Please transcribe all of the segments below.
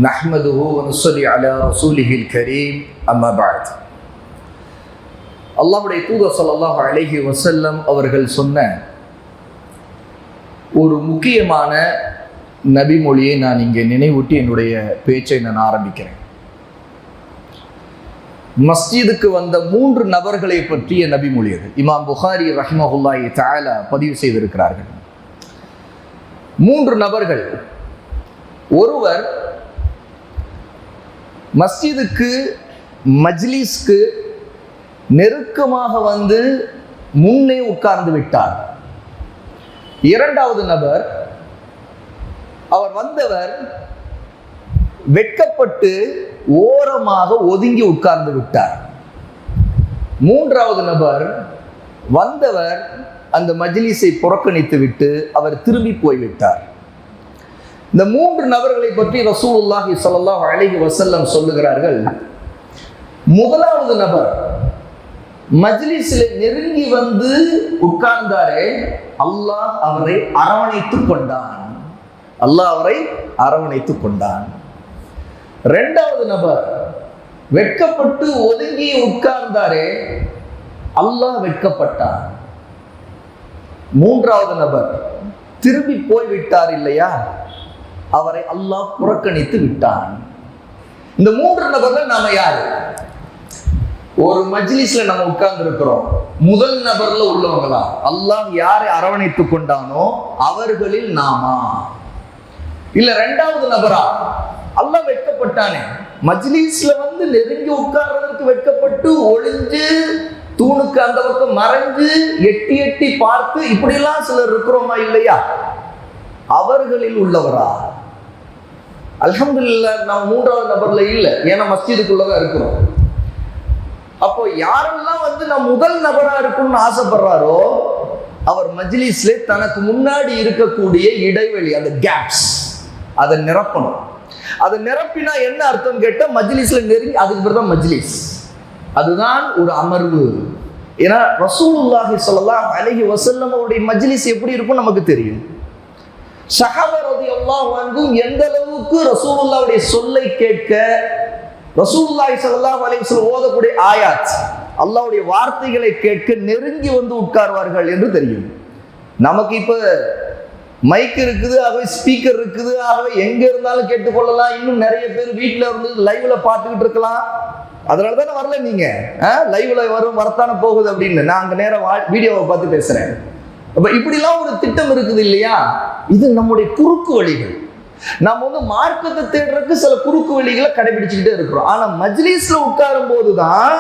நஹ்மதுஹு வ நுஸல்லி அலா ரசூலிஹில் கரீம் அம்மா பஅத். அல்லாஹ்வுடைய தூதர் ஸல்லல்லாஹு அலைஹி வஸல்லம் அவர்கள் சொன்ன ஒரு முக்கியமான நபிமொழியை நான் இங்கே நினைவூட்டி என்னுடைய பேச்சை நான் ஆரம்பிக்கிறேன். மஸ்ஜிதுக்கு வந்த 3 நபர்களை பற்றிய நபிமொழி அது. இமாம் புகாரி ரஹ்மஹுல்லாஹி தஆலா பதிவு செய்திருக்கிறார்கள். 3 நபர்கள். ஒருவர் மஸ்ஜிதுக்கு மஜ்லிஸ்க்கு நெருக்கமாக வந்து முன்னே உட்கார்ந்து விட்டார். இரண்டாவது நபர், அவர் வந்தவர் வெட்கப்பட்டு ஓரமாக ஒதுங்கி உட்கார்ந்து விட்டார். மூன்றாவது நபர், வந்தவர் அந்த மஜ்லிஸை புறக்கணித்து விட்டு அவர் திரும்பி போய்விட்டார். இந்த 3 நபர்களை பற்றி ரசூலுல்லாஹி ஸல்லல்லாஹு அலைஹி வஸல்லம் சொல்லுகிறார்கள். முதலாவது நபர் மஜ்லிஸில் நெருங்கி வந்து உட்கார்ந்தாரே, அல்லாஹ் அவரை அரவணைத்துக் கொண்டான். அல்லாஹ் அவரை அரவணைத்துக் கொண்டான். இரண்டாவது நபர் வெட்கப்பட்டு ஒதுங்கி உட்கார்ந்தாரே, அல்லாஹ் வெட்கப்பட்டான். மூன்றாவது நபர் திரும்பி போய்விட்டார் இல்லையா, அவரை அல்லாஹ் புறக்கணித்து விட்டான். இந்த 3 நபர்கள் நாம யாரு? ஒரு மஜ்லிஸ்ல நம்ம உட்கார்ந்து இருக்கிறோம். முதல் நபர்ல உள்ளவங்களா? அல்லாஹ் யாரை அரவணைத்துக் கொண்டானோ அவர்களில் நாமா? இல்ல இரண்டாவது நபரா? அல்லாஹ் வெட்கப்பட்டானே, மஜ்லிஸ்ல வந்து நெருங்கி உட்கார்றதுக்கு வெட்கப்பட்டு ஒளிஞ்சு தூணுக்கு அந்த பக்கம் மறைஞ்சு எட்டி எட்டி பார்த்து இப்படிலாம் சிலர் இருக்கிறோமா இல்லையா? அவர்களில் உள்ளவரா? அல்ஹம்துலில்லாஹ் நாம் 3வது நபர்ல இல்லை, ஏன்னா மஸ்ஜிதுக்குள்ளதான் இருக்கிறோம். அப்போ யாரெல்லாம் வந்து நான் முதல் நபரா இருக்கும்னு ஆசைப்படுறாரோ அவர் மஜ்லிஸ்ல தனக்கு முன்னாடி இருக்கக்கூடிய இடைவெளி, அந்த கேப்ஸ், அதை நிரப்பணும். அதை நிரப்பினா என்ன அர்த்தம் கேட்டா, மஜ்லிஸ்ல நெருங்கி, அதுக்கு பேர் தான் மஜ்லிஸ், அதுதான் ஒரு அமர்வு. ஏன்னா ரசூலுல்லாஹி ஸல்லல்லாஹு அலைஹி வஸல்லம் அவருடைய மஜ்லிஸ் எப்படி இருக்கும் நமக்கு தெரியும். ஸஹாபா ரலியல்லாஹு அன்ஹும் எந்த அளவுக்கு ரசூலுல்லாஹ்வுடைய சொல்லை கேட்க, ரசூலுல்லாஹி ஸல்லல்லாஹு அலைஹி வஸல்லம் ஓதக்கூடிய ஆயாத், அல்லாஹ்வுடைய வார்த்தைகளை கேட்க நெருங்கி வந்து உட்கார்வார்கள் என்று தெரியும். நமக்கு இப்ப மைக் இருக்குது, ஆகவே ஸ்பீக்கர் இருக்குது, ஆகவே எங்க இருந்தாலும் கேட்டுக்கொள்ளலாம். இன்னும் நிறைய பேர் வீட்டுல இருந்து லைவ்ல பார்த்துக்கிட்டு இருக்கலாம். அதனால தானே வரல நீங்க, லைவ்ல வரும் வரத்தானே போகுது அப்படின்னு. நான் அங்க நேரம் வீடியோவை பார்த்து பேசுறேன். அப்ப இப்படிலாம் ஒரு திட்டம் இருக்குது இல்லையா? இது நம்முடைய குறுக்கு வழிகள். நம்ம வந்து மார்க்கத்தை தேடுறதுக்கு சில குறுக்கு வழிகளை கடைபிடிச்சுக்கிட்டே இருக்கிறோம். ஆனா மஜ்லிஸ்ல உட்காரும் போதுதான்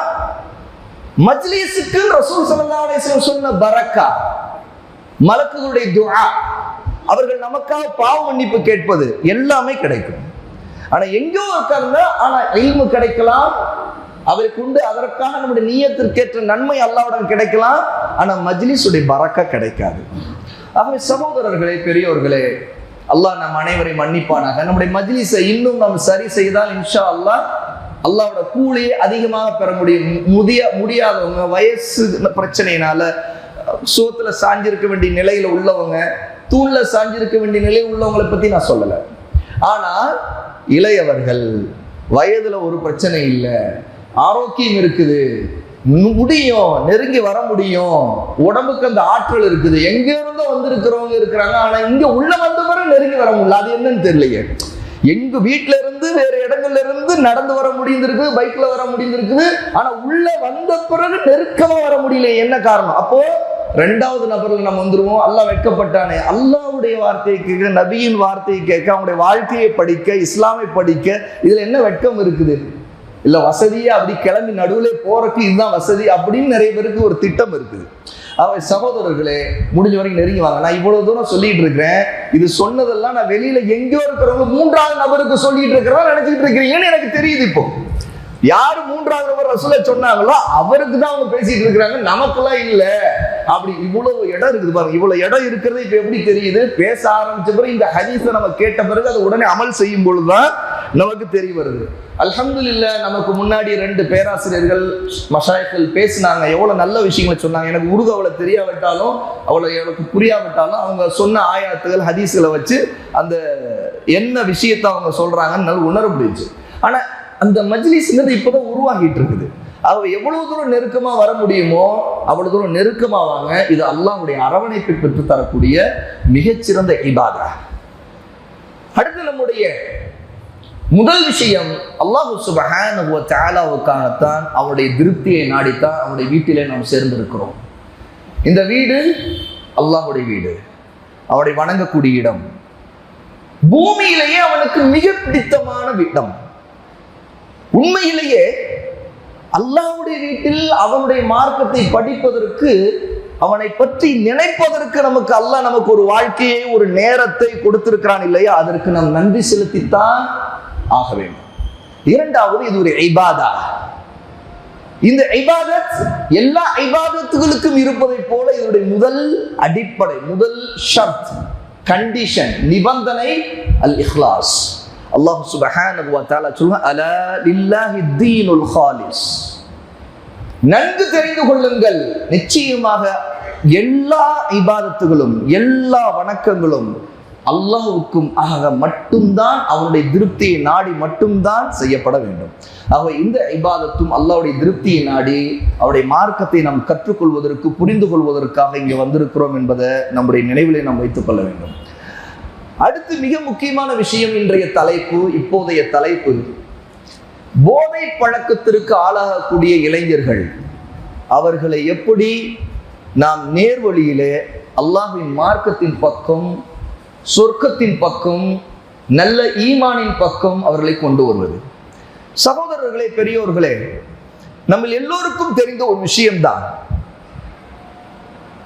மஜ்லிஸுக்கு ரசூல் ஸல்லல்லாஹு அலைஹி வஸல்லம் சொன்ன பரக்கா, மலக்குகளுடைய துஆ, அவர்கள் நமக்காக பாவ மன்னிப்பு கேட்பது எல்லாமே கிடைக்கும். ஆனா எங்கோ உட்கார்ந்தா ஆனா இல்மு கிடைக்கலாம், அவருக்கு உண்டு, அதற்காக நம்முடைய நியத்திற்கேற்ற நன்மை அல்லாஹ்விடம் கிடைக்கலாம். ஆனா மஜ்லிஸுடைய பரக்கா கிடைக்காது. ஆகவே சகோதரர்களே, பெரியோர்களே, அல்லாஹ் நம் அனைவரை மன்னிப்பானாக. நம்முடைய மஜ்லிஸை இன்னும் நாம் சரி செய்தால் இன்ஷா அல்லாஹ் அல்லாஹ்வோட கூலியை அதிகமாக பெற முடியும். முடியாதவங்க, வயசு பிரச்சனையினால சோத்துல சாஞ்சிருக்க வேண்டிய நிலையில உள்ளவங்க, தூண்ல சாஞ்சிருக்க வேண்டிய நிலையில் உள்ளவங்களை பத்தி நான் சொல்லல. ஆனா இளையவர்கள், வயதுல ஒரு பிரச்சனை இல்லை, ஆரோக்கியம் இருக்குது, முடியும், நெருங்கி வர முடியும், உடம்புக்கு அந்த ஆற்றல் இருக்குது, எங்க இருந்தோ வந்திருக்கிறவங்க இருக்கிறாங்க. ஆனா இங்க உள்ள வந்த பிறகு நெருங்கி வர முடியல. அது என்னன்னு தெரியலையே. எங்க வீட்டுல இருந்து வேற இடங்கள்ல இருந்து நடந்து வர முடிந்திருக்குது, பைக்ல வர முடிந்திருக்குது. ஆனா உள்ள வந்த பிறகு நெருக்கமா வர முடியல. என்ன காரணம்? அப்போ இரண்டாவது நபர்ல நம்ம வந்துருவோம். அல்லாஹ் வெட்கப்பட்டானே, அல்லாஹ்வுடைய வார்த்தையை கேட்க, நபியின் வார்த்தையை கேட்க, அவனுடைய வாழ்க்கையை படிக்க, இஸ்லாமை படிக்க, இதுல என்ன வெட்கம் இருக்குது? இல்ல வசதியா அப்படி கிளம்பி நடுவுல போறதுக்கு இதுதான் வசதி அப்படின்னு நிறைய பேருக்கு ஒரு திட்டம் இருக்குது. அவை சகோதரர்களே, முடிஞ்ச வரைக்கும் நெருங்கி வாங்க. நான் இவ்வளவு தூரம் சொல்லிட்டு இருக்கிறேன். இது சொன்னதெல்லாம் நான் வெளியில எங்கேயோ இருக்கிறவங்க 3வது நபருக்கு சொல்லிட்டு இருக்கிறதா நினைச்சிட்டு இருக்கிறீங்கன்னு எனக்கு தெரியுது. இப்போ யாரு 3வது நபர் ரசூலை சொன்னாங்களோ அவருக்கு தான் அவங்க பேசிட்டு இருக்கிறாங்க, நமக்கெல்லாம் இல்ல. அப்படி இவ்வளவு இடம் இருக்குது பாருங்க. இவ்வளவு இடம் இருக்கிறது இப்ப எப்படி தெரியுது? பேச ஆரம்பிச்ச பிறகு, இந்த ஹதீஸை நம்ம கேட்ட பிறகு அதை உடனே அமல் செய்யும் பொழுதுதான் நமக்கு தெரிய வருது. அல்ஹம்துலில்லாஹ், நமக்கு முன்னாடி 2 பேராசிரியர்கள் மஷாயிக்கள் பேசினாங்க. எவ்வளவு நல்ல விஷயங்களை சொன்னாங்க. எனக்கு உருது அவ்வளவு தெரியாவிட்டாலும், அவ்வளவு எனக்கு புரியாவிட்டாலும், அவங்க சொன்ன ஆயாத்துகள் ஹதீஸ்களை வச்சு அந்த என்ன விஷயத்தை அவங்க சொல்றாங்கன்னு உணர முடிஞ்சு. ஆனா அந்த மஜ்லிஸ்ங்கிறது இப்பதான் உருவாகிட்டு இருக்குது. அவ எவ்வளவு தூரம் நெருக்கமா வர முடியுமோ அவ்வளவு தூரம் நெருக்கமா வாங்க. இது அல்லாஹ்வுடைய அரவணைப்பை பெற்று தரக்கூடிய மிகச்சிறந்த இபாதா. அடுத்து நம்முடைய முதல் விஷயம், அல்லாஹ் சுப்ஹானஹு வ தஆலாவுக்காகத்தான், அவருடைய திருப்தியை நாடித்தான் அவருடைய வீட்டிலே நாம் சேர்ந்திருக்கிறோம். இந்த வீடு அல்லாஹ்வுடைய வீடு, அவரை வணங்கக்கூடிய இடம், பூமியிலேயே அவனுக்கு மிக பிடித்தமான இடம். உண்மையிலேயே அல்லாஹ்வுடைய வீட்டில் அவனுடைய மார்க்கத்தை படிப்பதற்கு, அவனை பற்றி நினைப்பதற்கு நமக்கு ஒரு வாழ்க்கையை, ஒரு நேரத்தை கொடுத்திருக்கிறான் இல்லையா? அதற்கு நாம் நன்றி செலுத்தித்தான் ஆக வேண்டும். இரண்டாவது, இது ஒரு இபாதா. இந்த இபாதத் எல்லா இபாதத்துகளுக்கும் இருப்பதை போல இதனுடைய முதல் அடிப்படை, முதல் ஷர்த், கண்டிஷன், நிபந்தனை அல் இஹ்லாஸ். அல்லாஹ் சுப்ஹானஹு வ தஆலா சொல்றான், அலா லில்லாஹி தீனுல் காலிஸ். நன்கு தெரிந்து கொள்ளுங்கள், நிச்சயமாக எல்லா இபாதத்துகளும் எல்லா வணக்கங்களும் அல்லாஹ்வுக்கும் ஆக மட்டும்தான், அவருடைய திருப்தியை நாடி மட்டும்தான் செய்யப்பட வேண்டும். ஆக இந்த இபாதத்தும் அல்லாஹ்வுடைய திருப்தியை நாடி அவருடைய மார்க்கத்தை நாம் கற்றுக்கொள்வதற்கு, புரிந்து கொள்வதற்காக இங்கே வந்திருக்கிறோம் என்பதை நம்முடைய நினைவிலே நாம் வைத்துக் கொள்ள வேண்டும். அடுத்து மிக முக்கியமான விஷயம், இன்றைய தலைப்பு, இப்போதைய தலைப்பு, போதை பழக்கத்திற்கு ஆளாகக்கூடிய இளைஞர்கள், அவர்களை எப்படி நாம் நேர்வழியிலே அல்லாஹ்வின் மார்க்கத்தின் பக்கம், சொர்க்கத்தின் பக்கம், நல்ல ஈமானின் பக்கம் அவர்களை கொண்டு வருவது. சகோதரர்களே, பெரியோர்களே, நம்ம எல்லோருக்கும் தெரிந்த ஒரு விஷயம்தான்,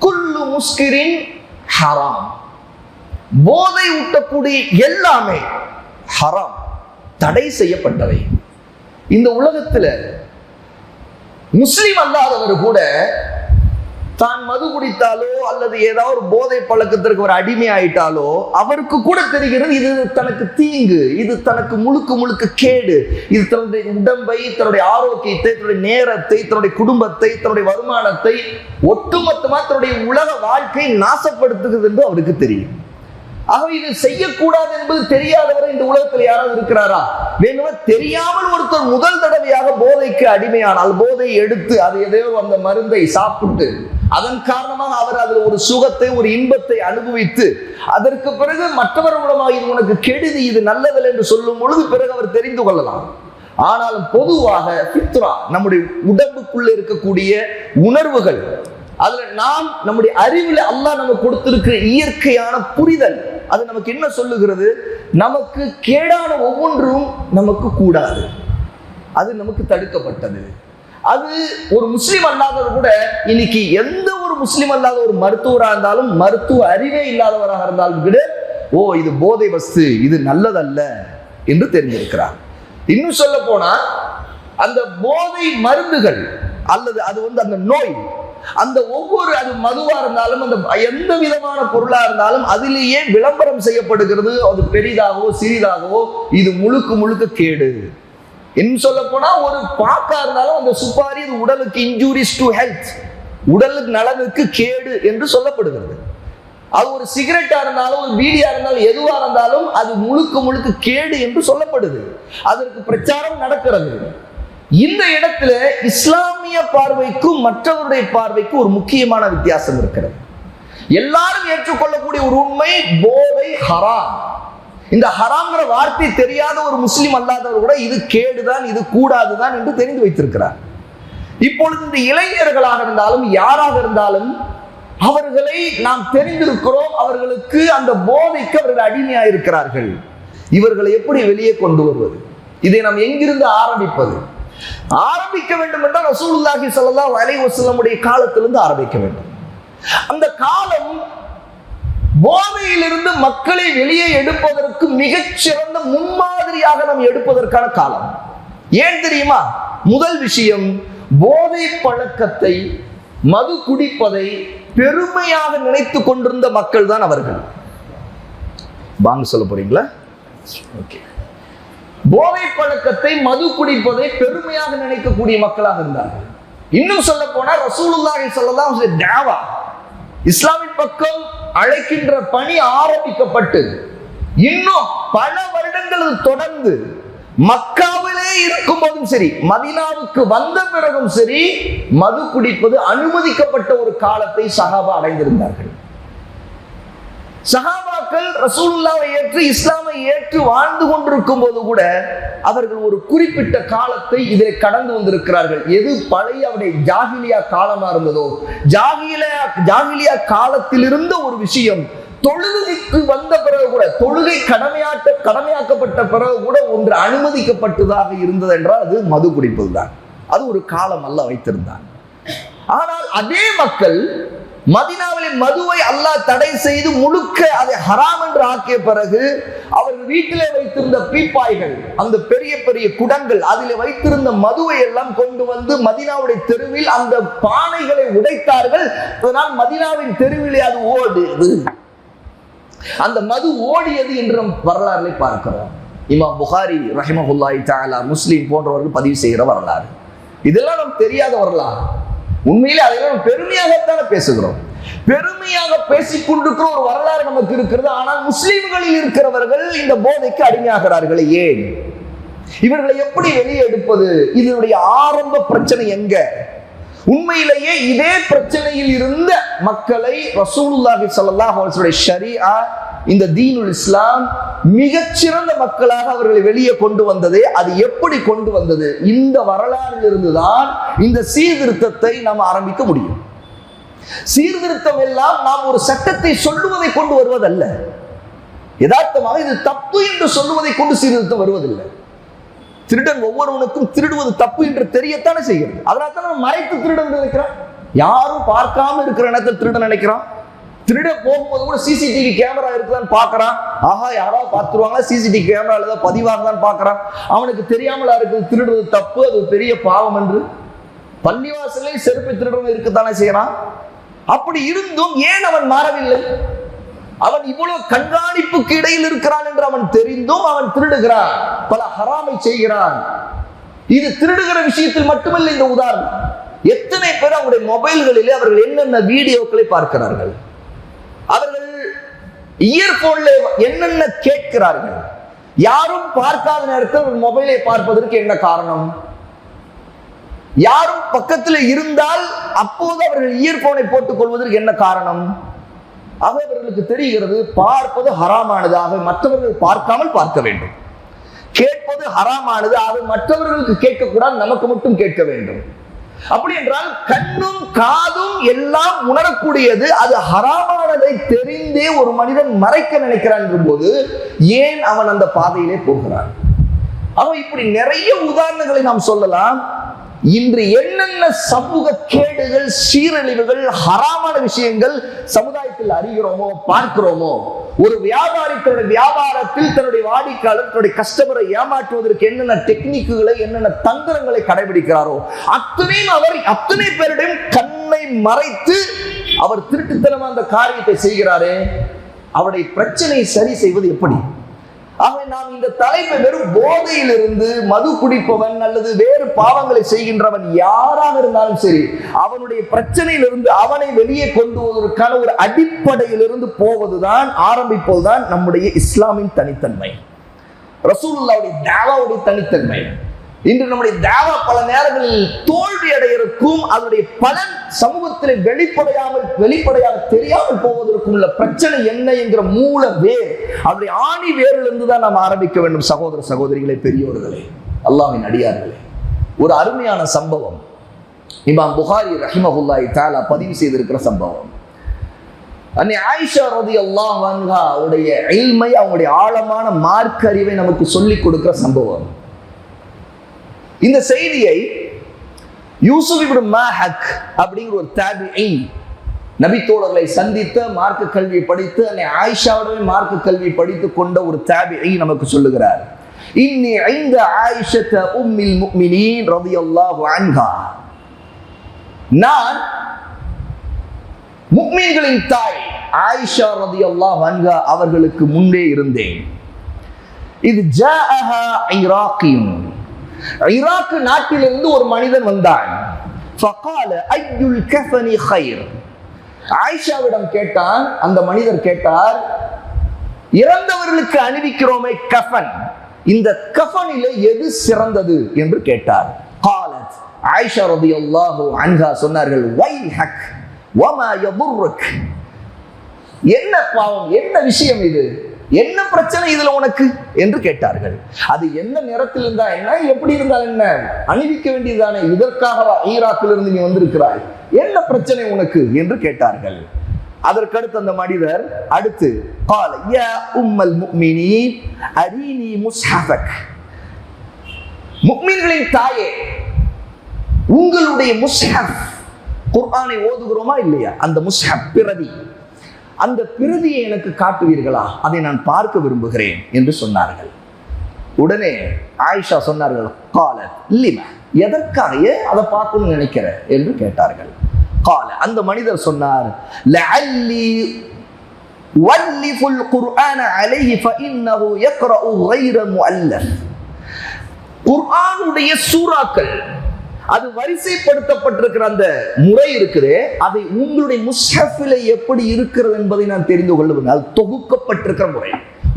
குல்லு முஸ்கிரின் ஹராம். போதை ஊட்டக்கூடிய எல்லாமே ஹராம், தடை செய்யப்பட்டவை. இந்த உலகத்துல முஸ்லிம் அல்லாதவர் கூட தான் மது குடித்தாலோ அல்லது ஏதாவது ஒரு போதை பழக்கத்திற்கு ஒரு அடிமை ஆயிட்டாலோ அவருக்கு கூட தெரிகிறது இது தனக்கு தீங்கு, இது தனக்கு முழுக்க கேடு, இது தன்னுடைய உடம்பை, தன்னுடைய ஆரோக்கியத்தை, தன்னுடைய நேரத்தை, தன்னுடைய குடும்பத்தை, தன்னுடைய வருமானத்தை, ஒட்டுமொத்தமா தன்னுடைய உலக வாழ்க்கை நாசப்படுத்துகிறது என்று அவருக்கு தெரியும். ஆகவே இது செய்யக்கூடாது என்பது தெரியாதவரை இந்த உலகத்தில் யாராவது இருக்கிறாரா? வேணுமா தெரியாமல் ஒருத்தர் முதல் தடவையாக போதைக்கு அடிமையானால், போதையை எடுத்து அது எதையோ அந்த மருந்தை சாப்பிட்டு அதன் காரணமாக அவர் அதில் ஒரு சுகத்தை, ஒரு இன்பத்தை அனுபவித்து அதற்கு பிறகு மற்றவர் மூலமாக இது உனக்கு கெடுதி, இது நல்லதில்லை என்று சொல்லும் பொழுது பிறகு அவர் தெரிந்து கொள்ளலாம். ஆனால் பொதுவாக ஃபித்ரா, நம்முடைய உடம்புக்குள்ள இருக்கக்கூடிய உணர்வுகள், அதுல நாம் நம்முடைய அறிவில் அல்லாஹ் நமக்கு கொடுத்திருக்கிற இயற்கையான புரிதல், அது நமக்கு என்ன சொல்லுகிறது? நமக்கு கேடான ஒவ்வொன்றும் நமக்கு கூடாது, அது நமக்கு தடுக்கப்பட்டது. அது ஒரு முஸ்லிம் அல்லாதவர் கூட இன்னைக்கு எந்த ஒரு முஸ்லிம் அல்லாத ஒரு மருத்துவராக இருந்தாலும், மருத்துவ அறிவே இல்லாதவராக இருந்தாலும் கூட, ஓ இது போதை வஸ்து, இது நல்லதல்ல என்று தெரிஞ்சிருக்கிறார். இன்னும் சொல்ல போனா அந்த போதை மருந்துகள் அல்லது அது அந்த நோய், அந்த ஒவ்வொரு, அது மதுவா இருந்தாலும் அந்த எந்த விதமான பொருளா இருந்தாலும் அதிலேயே விளம்பரம் செய்யப்படுகிறது, அது பெரிதாகவோ சிறிதாகவோ இது முழுக்க கேடு. இன்னும் சொல்ல போனா ஒரு பாக்கா இருந்தாலும் அந்த சுப்பாரி இது உடலுக்கு இன்ஜூரிஸ் டு ஹெல்த், உடலுக்கு நலனுக்கு கேடு என்று சொல்லப்படுகிறது. அது ஒரு சிகரெட்டா இருந்தாலும், ஒரு பீடியா இருந்தாலும், எதுவா இருந்தாலும் அது முழுக்க கேடு என்று சொல்லப்படுது. அதற்கு பிரச்சாரம் நடக்கிறது. இந்த இடத்துல இஸ்லாமிய பார்வைக்கும் மற்றவருடைய பார்வைக்கும் ஒரு முக்கியமான வித்தியாசம் இருக்கிறது. எல்லாரும் ஏற்றுக்கொள்ளக்கூடிய ஒரு உண்மை, போதை ஹராம். இந்த ஹராம்ங்கிற வார்த்தை தெரியாத ஒரு முஸ்லிம் அல்லாதவர் கூட இது கேடுதான், இது கூடாதுதான் என்று தெரிந்து வைத்திருக்கிறார். இப்பொழுது இந்த இளைஞர்களாக இருந்தாலும் யாராக இருந்தாலும் அவர்களை நாம் தெரிந்திருக்கிறோம், அவர்களுக்கு அந்த போதைக்கு அவர்கள் அடிமையாயிருக்கிறார்கள். இவர்களை எப்படி வெளியே கொண்டு வருவது? இதை நாம் எங்கிருந்து ஆரம்பிப்பது? ஆரம்பிக்க வேண்டும் என்றால் ரசூலுல்லாஹி ஸல்லல்லாஹு அலைஹி வஸல்லமுடைய காலத்திலிருந்து ஆரம்பிக்க வேண்டும். அந்த காலம் போதையிலிருந்து மக்களை வெளியே எடுப்பதற்கு மிகச்சிறந்த முன்மாதிரியாக நாம் எடுப்பதற்கான காலம். ஏன் தெரியுமா? முதல் விஷயம், போதை பழக்கத்தை, மது குடிப்பதை பெருமையாக நினைத்து கொண்டிருந்த மக்கள் தான் அவர்கள். வாங்க சொல்ல போறீங்களா? ஓகே. போதை பழக்கத்தை, மது குடிப்பதை பெருமையாக நினைக்கக்கூடிய மக்களாக இருந்தார்கள். இன்னும் சொல்ல போனா ரசூலுல்லாஹி ஸல்லல்லாஹு அலைஹி வஸல்லம் தாவா, இஸ்லாமின் பக்கம் அழைக்கின்ற பணி ஆரம்பிக்கப்பட்டு இன்னும் பல வருடங்கள் தொடர்ந்து மக்காவிலே இருக்கும் போதும் சரி, மதீனாவுக்கு வந்த பிறகும் சரி, மது குடிப்பது அனுமதிக்கப்பட்ட ஒரு காலத்தை சஹாபா அடைந்திருந்தார்கள். சஹாபாக்கள் ரசூலுல்லாஹ்வை ஏற்று இஸ்லாமை ஏற்று வாழ்ந்து கொண்டிருக்கும் போது கூட அவர்கள் ஒரு குறிப்பிட்ட காலத்தை இதை கடந்து வந்திருக்கிறார்கள். எது பழைய அவருடைய ஜாஹிலியா காலமா இருந்ததோ, ஜாஹிலியா காலத்தில் இருந்த ஒரு விஷயம் தொழுகைக்கு வந்த பிறகு கூட, தொழுகை கடமையாக்கப்பட்ட பிறகு கூட ஒன்று அனுமதிக்கப்பட்டதாக இருந்தது என்றால் அது மது குடிப்பதுதான். அது ஒரு காலம் அல்லாஹ் வைத்திருந்தான். ஆனால் அதே மக்கள் மதீனாவிலே மதுவை அல்லாஹ் தடை செய்து முழுக்க அதை ஹராம் என்று ஆக்கிய பிறகு அவர்கள் வீட்டிலே வைத்திருந்த பீப்பாய்கள், அந்த பெரிய பெரிய குடங்கள், அதில் வைத்திருந்த மதுவை எல்லாம் கொண்டு வந்து மதீனாவுடைய தெருவில் அந்த பானைகளை உடைத்தார்கள். அதனால் மதீனாவின் தெருவிலே அது ஓடுது, அந்த மது ஓடியது என்று நம் வரலாறுகளை பார்க்கிறோம். இமாம் புகாரி ரஹிமஹுல்லாஹி தஆலா, முஸ்லிம் போன்றவர்கள் பதிவு செய்கிற வரலாறு. இதெல்லாம் நமக்கு தெரியாத வரலாறு. உண்மையிலே அதெல்லாம் பெருமையாகத்தானே பேசுகிறோம். பெருமையாக பேசிக் கொண்டிருக்கிற ஒரு வரலாறு நமக்கு இருக்கிறது. ஆனால் முஸ்லிம்களில் இருக்கிறவர்கள் இந்த போதைக்கு அடிமையாகிறார்கள். ஏன்? இவர்களை எப்படி வெளியே எடுப்பது? இதனுடைய ஆரம்ப பிரச்சனை எங்க? உண்மையிலேயே இதே பிரச்சனையில் இருந்த மக்களை ரசூலுல்லாஹி ஸல்லல்லாஹு அலைஹி வஸல்லம் ஷரீஆ, இந்த தீனுல் இஸ்லாம் மிகச்சிறந்த மக்களாக அவர்களை வெளியே கொண்டு வந்ததே, அது எப்படி கொண்டு வந்தது? இந்த வரலாறில் இருந்துதான் இந்த சீர்திருத்தத்தை நாம் ஆரம்பிக்க முடியும். சீர்திருத்தம் எல்லாம் நாம் ஒரு சட்டத்தை சொல்லுவதை கொண்டு வருவதல்ல. யதார்த்தமாக இது தப்பு என்று சொல்லுவதை கொண்டு சீர்திருத்தம் வருவதில்லை. திருடன் ஒவ்வொருவனுக்கும் திருடுவது தப்பு என்று தெரியத்தானே செய்கிறது. அதனால தான் மறைத்து திருடன் நினைக்கிறான். யாரும் பார்க்காம இருக்கிற இடத்துல திருடன் நினைக்கிறான். திருட போகும்போது கூட சிசிடிவி கேமரா இருக்குதான்னு பாக்குறான். ஆஹா, யாராவது பார்த்துருவாங்க, சிசிடிவி கேமரால தான் பதிவாகுதான்னு பாக்குறான். அவனுக்கு தெரியாமலா இருக்குது திருடுறது தப்பு, அது பெரிய பாவம் என்று. பள்ளிவாசலே செருப்பை திருடன் இருக்குதானே செய்யறான். அப்படி இருந்தும் ஏன் அவன் மாறவில்லை? அவன் இவ்வளவு கண்காணிப்புக்கு இடையில் இருக்கிறான் என்று அவன் தெரிந்தும் அவன் திருடுகிறான், பல ஹராமை செய்கிறான். இது திருடுகிற விஷயத்தில் மட்டுமல்ல. இந்த உதாரணம், எத்தனை பேர் அவருடைய மொபைல்களிலே அவர்கள் என்னென்ன வீடியோக்களை பார்க்கிறார்கள், அவர்கள் இயர்போன்ல என்னென்ன கேட்கிறார்கள். யாரும் பார்க்காத நேரத்தில் மொபைலை பார்ப்பதற்கு என்ன காரணம்? யாரும் பக்கத்தில் இருந்தால் அப்போது அவர்கள் இயர்போனை போட்டுக் கொள்வதற்கு என்ன காரணம்? அவர்களுக்கு தெரிகிறது பார்ப்பது ஹராமானது, ஆக மற்றவர்கள் பார்க்காமல் பார்க்க வேண்டும். கேட்பது ஹராமானது, ஆக மற்றவர்களுக்கு கேட்கக்கூடாது, நமக்கு மட்டும் கேட்க வேண்டும். அப்படி என்றால் கண்ணும் காதும் எல்லாம் உணரக்கூடியது, அது ஹராமானதை தெரிந்தே ஒரு மனிதன் மறைக்க நினைக்கிறான் போது ஏன் அவன் அந்த பாதையிலே போகிறான்? அவன் இப்படி நிறைய உதாரணங்களை நாம் சொல்லலாம். இன்று என்னென்ன சமூக கேடுகள், சீரழிவுகள், ஹராமான விஷயங்கள் சமுதாயத்தில் அறிகிறோமோ, பார்க்கிறோமோ. ஒரு வியாபாரி தன்னுடைய வியாபாரத்தில் தன்னுடைய வாடிக்கையாளர், தன்னுடைய கஸ்டமரை ஏமாற்றுவதற்கு என்னென்ன டெக்னிக்குகளை, என்னென்ன தந்திரங்களை கடைபிடிக்கிறாரோ அத்தனையும் அவர் அத்தனை பேரிடம் கண்ணை மறைத்து அவர் திருட்டுத்தனமா அந்த காரியத்தை செய்கிறாரே. அவருடைய பிரச்சனையை சரி செய்வது எப்படி? ஆகவே நாம் இந்த தலைப்பை வெறும் போதையிலிருந்து, மது குடிப்பவன் அல்லது வேறு பாவங்களை செய்கின்றவன் யாராக இருந்தாலும் சரி, அவனுடைய பிரச்சனையிலிருந்து அவனை வெளியே கொண்டு வருவதற்கான ஒரு அடிப்படையிலிருந்து போவதுதான், ஆரம்பிப்பதுதான் நம்முடைய இஸ்லாமின் தனித்தன்மை, ரசூலுல்லாஹ்வுடைய தாவாவுடைய தனித்தன்மை. இன்று நம்முடைய தாவா பல நேரங்களில் தோல்வி அடையிருக்கும். அதனுடைய பலன் சமூகத்தில் வெளிப்படையாக தெரியாமல் போவதற்கும் உள்ள பிரச்சனை என்ன என்கிற மூல வேர், அதனுடைய ஆணி வேரிலிருந்து தான் நாம் ஆரம்பிக்க வேண்டும். சகோதர சகோதரிகளே, பெரியோர்களே, அல்லாஹ்வின் அடியார்களே, ஒரு அருமையான சம்பவம் இமாம் புகாரி ரஹிமஹுல்லாஹி தஆலா பதிவு செய்திருக்கிற சம்பவம். அன்னை ஆயிஷா ரலியல்லாஹு அன்ஹா உடைய இல்மை, அவங்களுடைய ஆழமான மார்க்க அறிவை நமக்கு சொல்லிக் கொடுக்கிற சம்பவம். இந்த செய்தியை யூசுப் இப்னு மாஹக் அப்படிங்கிற ஒரு தாபிஈ, நபி தோழர்களை சந்தித்த, மார்க்க கல்வி படித்து அன்னை ஆயிஷாவுடைய மார்க்க கல்வி படித்து கொண்ட ஒரு தாபிஈ நமக்கு சொல்லுகிறார். இன்னி ஐந்த ஆயிஷத உம்மில் முஃமினீன் ரலியல்லாஹு அன்ஹா, நான் முஃமின்களின் தாய் ஆயிஷா ரலியல்லாஹு அன்ஹா அவர்களுக்கு முன்னே இருந்தேன். இது ஜாஅஹா இராக்கியும், ஈராக் நாட்டிலிருந்து ஒரு மனிதன் வந்தான். ஃபகால அய்யுல் கஃபனி கைர், ஆயிஷாவிடம் கேட்டான். அந்த மனிதர் கேட்டார், இறந்தவர்களுக்கு அணிவிக்கிறோமே கஃபன், இந்த கஃபனிலே எது சிறந்தது என்று கேட்டார். காலத் ஆயிஷா ரலியல்லாஹு அன்ஹா சொன்னார்கள், வைஹக் வமா யதுர்ருக், என்ன பாவம், என்ன விஷயம் இது, என்ன பிரச்சனை இதுல உனக்கு என்று கேட்டார்கள். அது என்ன நிறத்தில் இருந்தா என்ன, எப்படி இருந்தால் என்ன, அணிவிக்க வேண்டியதுதானே, இதற்காக ஈராக்கிலிருந்து நீ வந்திருக்கிறாய், என்ன பிரச்சனை உனக்கு என்று கேட்டார்கள். அதற்கடுத்து அந்த மனிதர் அடுத்து قال يا ام المؤمنين اريني مصحفك, முஃமின்களின் தாயே உங்களுடைய முஸ்ஹப், குர்ஆனை ஓதுகிறோமா இல்லையா, அந்த முஸ்ஹப் பிரதி, அந்த பிரதியை எனக்கு காட்டுவீர்களா, அதை நான் பார்க்க விரும்புகிறேன் என்று சொன்னார்கள். உடனே ஆயிஷா சொன்னார்கள், காலத் லிம, எதற்காக அதை பார்க்கணும்னு நினைக்கிற என்று கேட்டார்கள். கால, அந்த மனிதர் சொன்னார், லஅல்லி வல்லிஃபுல் குர்ஆன அலைஹி ஃபஇன்னஹு யக்ரஉ கைர முஅல்லஃப், குர்ஆனுடைய சூறாக்கள் அது வரிசைப்படுத்தப்பட்டிருக்கிற அந்த முறை இருக்குது, அதை உங்களுடைய முஸ்ஹஃபிலே எப்படி இருக்கிறது என்பதை நான் தெரிந்து கொள்ளுவேன். அது தொகுக்கப்பட்டிருக்கிற முறை,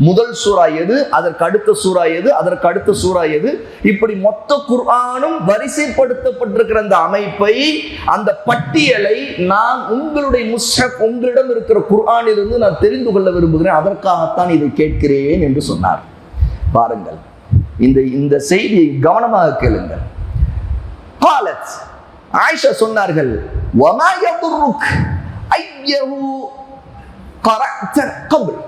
முதல் சூரா எது, அதற்கு அடுத்த சூரா எது, அதற்கு அடுத்த சூரா எது, இப்படி மொத்த குர்ஆனும் வரிசைப்படுத்தப்பட்டிருக்கிற அந்த அமைப்பை, அந்த பட்டியலை நான் உங்களுடைய முஸ்ஹப், உங்களிடம் இருக்கிற குர்ஆனிலிருந்து நான் தெரிந்து கொள்ள விரும்புகிறேன், அதற்காகத்தான் இதை கேட்கிறேன் என்று சொன்னார். பாருங்கள், இந்த செய்தியை கவனமாக கேளுங்கள். காலத் ஆயிஷா சொன்னார்கள், வமா யதுர்ருக் ஐயஹு கரஅத கப்ல்,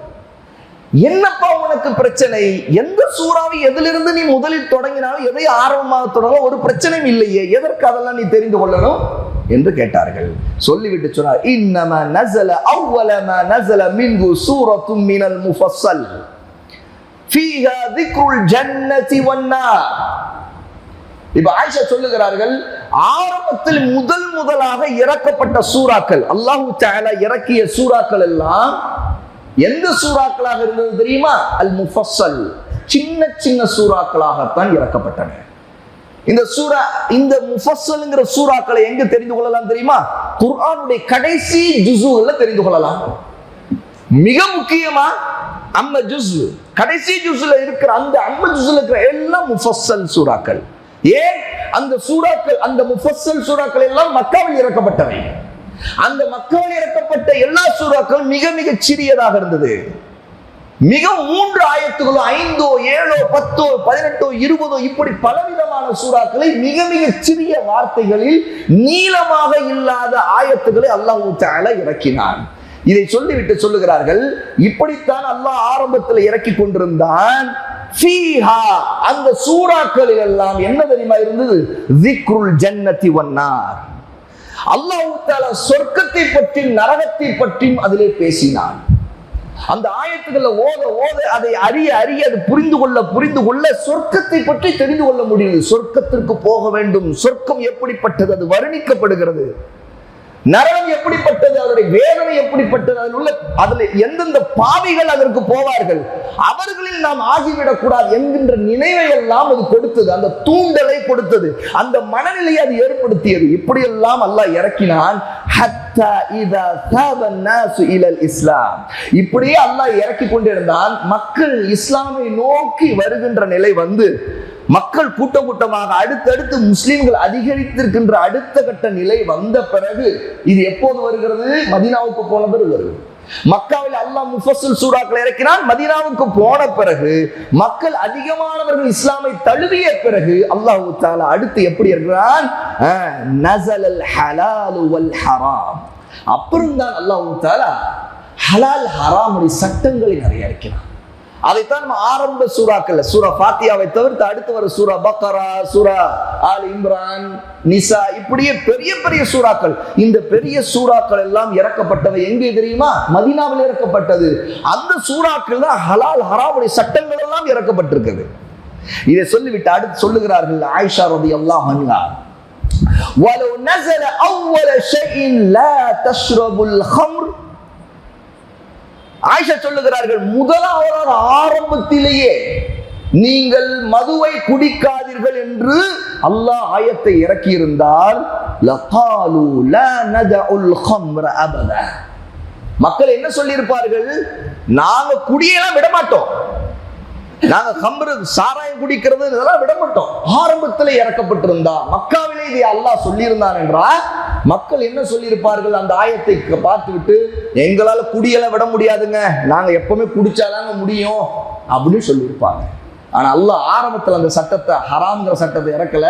என்னப்பா உனக்கு பிரச்சனை, எந்த சூறாவை எதிலிருந்து நீ முதலில் தொடங்கினாலும் எதை ஆரம்பமாக தொடங்க ஒரு பிரச்சனையும் இல்லையே, எதற்கு அதெல்லாம் நீ தெரிந்து கொள்ளணும் என்று கேட்டார்கள். சொல்லிவிட்டு சொன்னார், இன்னமா நஸல அவ்வல மா நஸல மின்ஹு சூரத்தும் மினல் முஃபஸ்ஸல் ஃபீஹா ذிக்ருல் ஜன்னதி வன்னார். இப்ப ஆயிஷா சொல்லுகிறார்கள், ஆரம்பத்தில் முதலாக இறக்கப்பட்ட சூறாக்கள், அல்லாஹ் தஆலா இறக்கிய சூறாக்கள் எல்லாம் எந்த சூறாக்களாக இருந்தது தெரியுமா? அல் முஃபஸ்ஸல், சின்ன சின்ன சூறாக்களாகத்தான் இறக்கப்பட்டன. இந்த முஃபஸ்ஸல்ங்கிற சூறாக்களை எங்க தெரிந்து கொள்ளலாம் தெரியுமா? குர்ஆனுடைய கடைசி ஜுஸுல தெரிந்து கொள்ளலாம். மிக முக்கியமா அம்ம ஜுஸ், கடைசி ஜுஸ்ல இருக்கிற அந்த அம்ம ஜுஸ்ல இருக்கிற எல்லாம் முஃபஸ்ஸல் சூறாக்கள். ஏன் அந்த சூறாக்கள், அந்த முஃபஸ்ஸல் சூறாக்கள் எல்லாம் மக்காவில் இறக்கப்பட்டவை. அந்த மக்காவில் இறக்கப்பட்ட எல்லா சூறாக்களும் மிக மிக சிறியதாக இருந்தது. மிக 3 ஆயத்துகளோ 5 7 10 18 20 இப்படி பலவிதமான சூறாக்களை மிக மிக சிறிய வார்த்தைகளில் நீளமாக இல்லாத ஆயத்துக்களை அல்லாஹ் தஆலா இறக்கினான். இதை சொல்லிவிட்டு சொல்லுகிறார்கள், இப்படித்தான் அல்லாஹ் ஆரம்பத்தில் இறக்கி கொண்டிருந்தான். ஃபீஹா, அந்த சூறாக்களில் எல்லாம் என்ன தெரியுமா இருந்தது? ذிக்ருல் ஜன்னதி வன்னார், அல்லாஹ் தஆலா சொர்க்கத்தை பற்றி நரகத்தை பற்றியும் அதிலே பேசினான். அந்த ஆயத்துக்களை ஓத ஓத அதை அறிய அது புரிந்து கொள்ள சொர்க்கத்தை பற்றி தெரிந்து கொள்ள முடியுது. சொர்க்கத்திற்கு போக வேண்டும், சொர்க்கம் எப்படிப்பட்டது அது வர்ணிக்கப்படுகிறது, நரகம் எப்படிப்பட்டது, அதனுடைய வேதனை எப்படிப்பட்டது, அதுல எந்தெந்த பாவிகள் அதற்கு போவார்கள், அவர்களில் நாம் ஆகிவிடக் கூடாது என்கின்ற நினைவை எல்லாம் அது கொடுத்தது, அந்த தூண்டலை கொடுத்தது, அந்த மனநிலையை அது ஏற்படுத்தியது. இப்படியெல்லாம் அல்லாஹ் இறக்கினான். ஹத்தா இதா தபன் நாசு இலல் இஸ்லாம், இப்படியே அல்லாஹ் இறக்கி கொண்டிருந்தான். மக்கள் இஸ்லாமை நோக்கி வருகின்ற நிலை வந்து, மக்கள் கூட்டமாக அடுத்தடுத்து முஸ்லிம்கள் அதிகரித்திருக்கின்ற அடுத்த கட்ட நிலை வந்த பிறகு, இது எப்போது வருகிறது? மதீனாவுக்கு போன பிறகு வருகிறது. மக்காவில் அல்லாஹ் முஃபஸ்ஸல் சூறாக்களை இறக்கினான். மதீனாவுக்கு போன பிறகு மக்கள் அதிகமானவர்கள் இஸ்லாமை தழுவிய பிறகு அல்லாஹ் தஆலா அடுத்து எப்படி இருக்கிறான்? நஸலல் ஹலாலு வல் ஹராம், அப்புறம் தான் அல்லாஹ் தஆலா ஹலால் ஹராமுடைய சட்டங்களை நிறைய இருக்கிறான். அதைத்தான் நம்ம ஆரம்ப சூறாக்கள், சூரா ஃபாத்தியாவை தவிர்த்து அடுத்து வர சூரா பக்கரா, சூரா ஆல் இம்ரான், நிசா, இப்படியே பெரிய பெரிய சூறாக்கள். இந்த பெரிய சூறாக்கள் எல்லாம் இறக்கப்பட்டவை எங்கே தெரியுமா? மதீனாவில் இறக்கப்பட்டது. அந்த சூறாக்கள் தான் ஹலால் ஹராமுடைய சட்டங்கள் எல்லாம் இறக்கப்பட்டிருக்கிறது. இதை சொல்லிவிட்டு அடுத்து சொல்லுகிறார்கள் ஆயிஷா ரலியல்லாஹு அன்ஹா, வலவ் நஸல அவ்வல ஷைஇன் லா தஷ்ரபுல் ஹம்ர், ஆயிஷா சொல்லுகிறார்கள், முதலாவது ஆரம்பத்திலேயே நீங்கள் மதுவை குடிக்காதீர்கள் என்று அல்லாஹ் ஆயத்தை இறக்கி இருந்தால் லகாலு லா நதஉல் ஹம்ர அபதா, மக்கள் என்ன சொல்லியிருப்பார்கள்? நாங்க குடியெல்லாம் விட மாட்டோம், நாங்க கம்பரு சாராயம் குடிக்கிறது இதெல்லாம் விட மாட்டோம். ஆரம்பத்தில் இறக்கப்பட்டிருந்தா மக்காவிலே இதை அல்லாஹ் சொல்லியிருந்தான் என்றால் மக்கள் என்ன சொல்லியிருப்பார்கள்? அந்த ஆயத்தை பார்த்து விட்டு எங்களால குடியெல்லாம் விட முடியாதுங்க, நாங்க எப்பவுமே குடிச்சாதாங்க முடியும் அப்படின்னு சொல்லியிருப்பாங்க. ஆனா அல்லாஹ் ஆரம்பத்தில் அந்த சட்டத்தை, ஹராம்ங்கிற சட்டத்தை இறக்கல.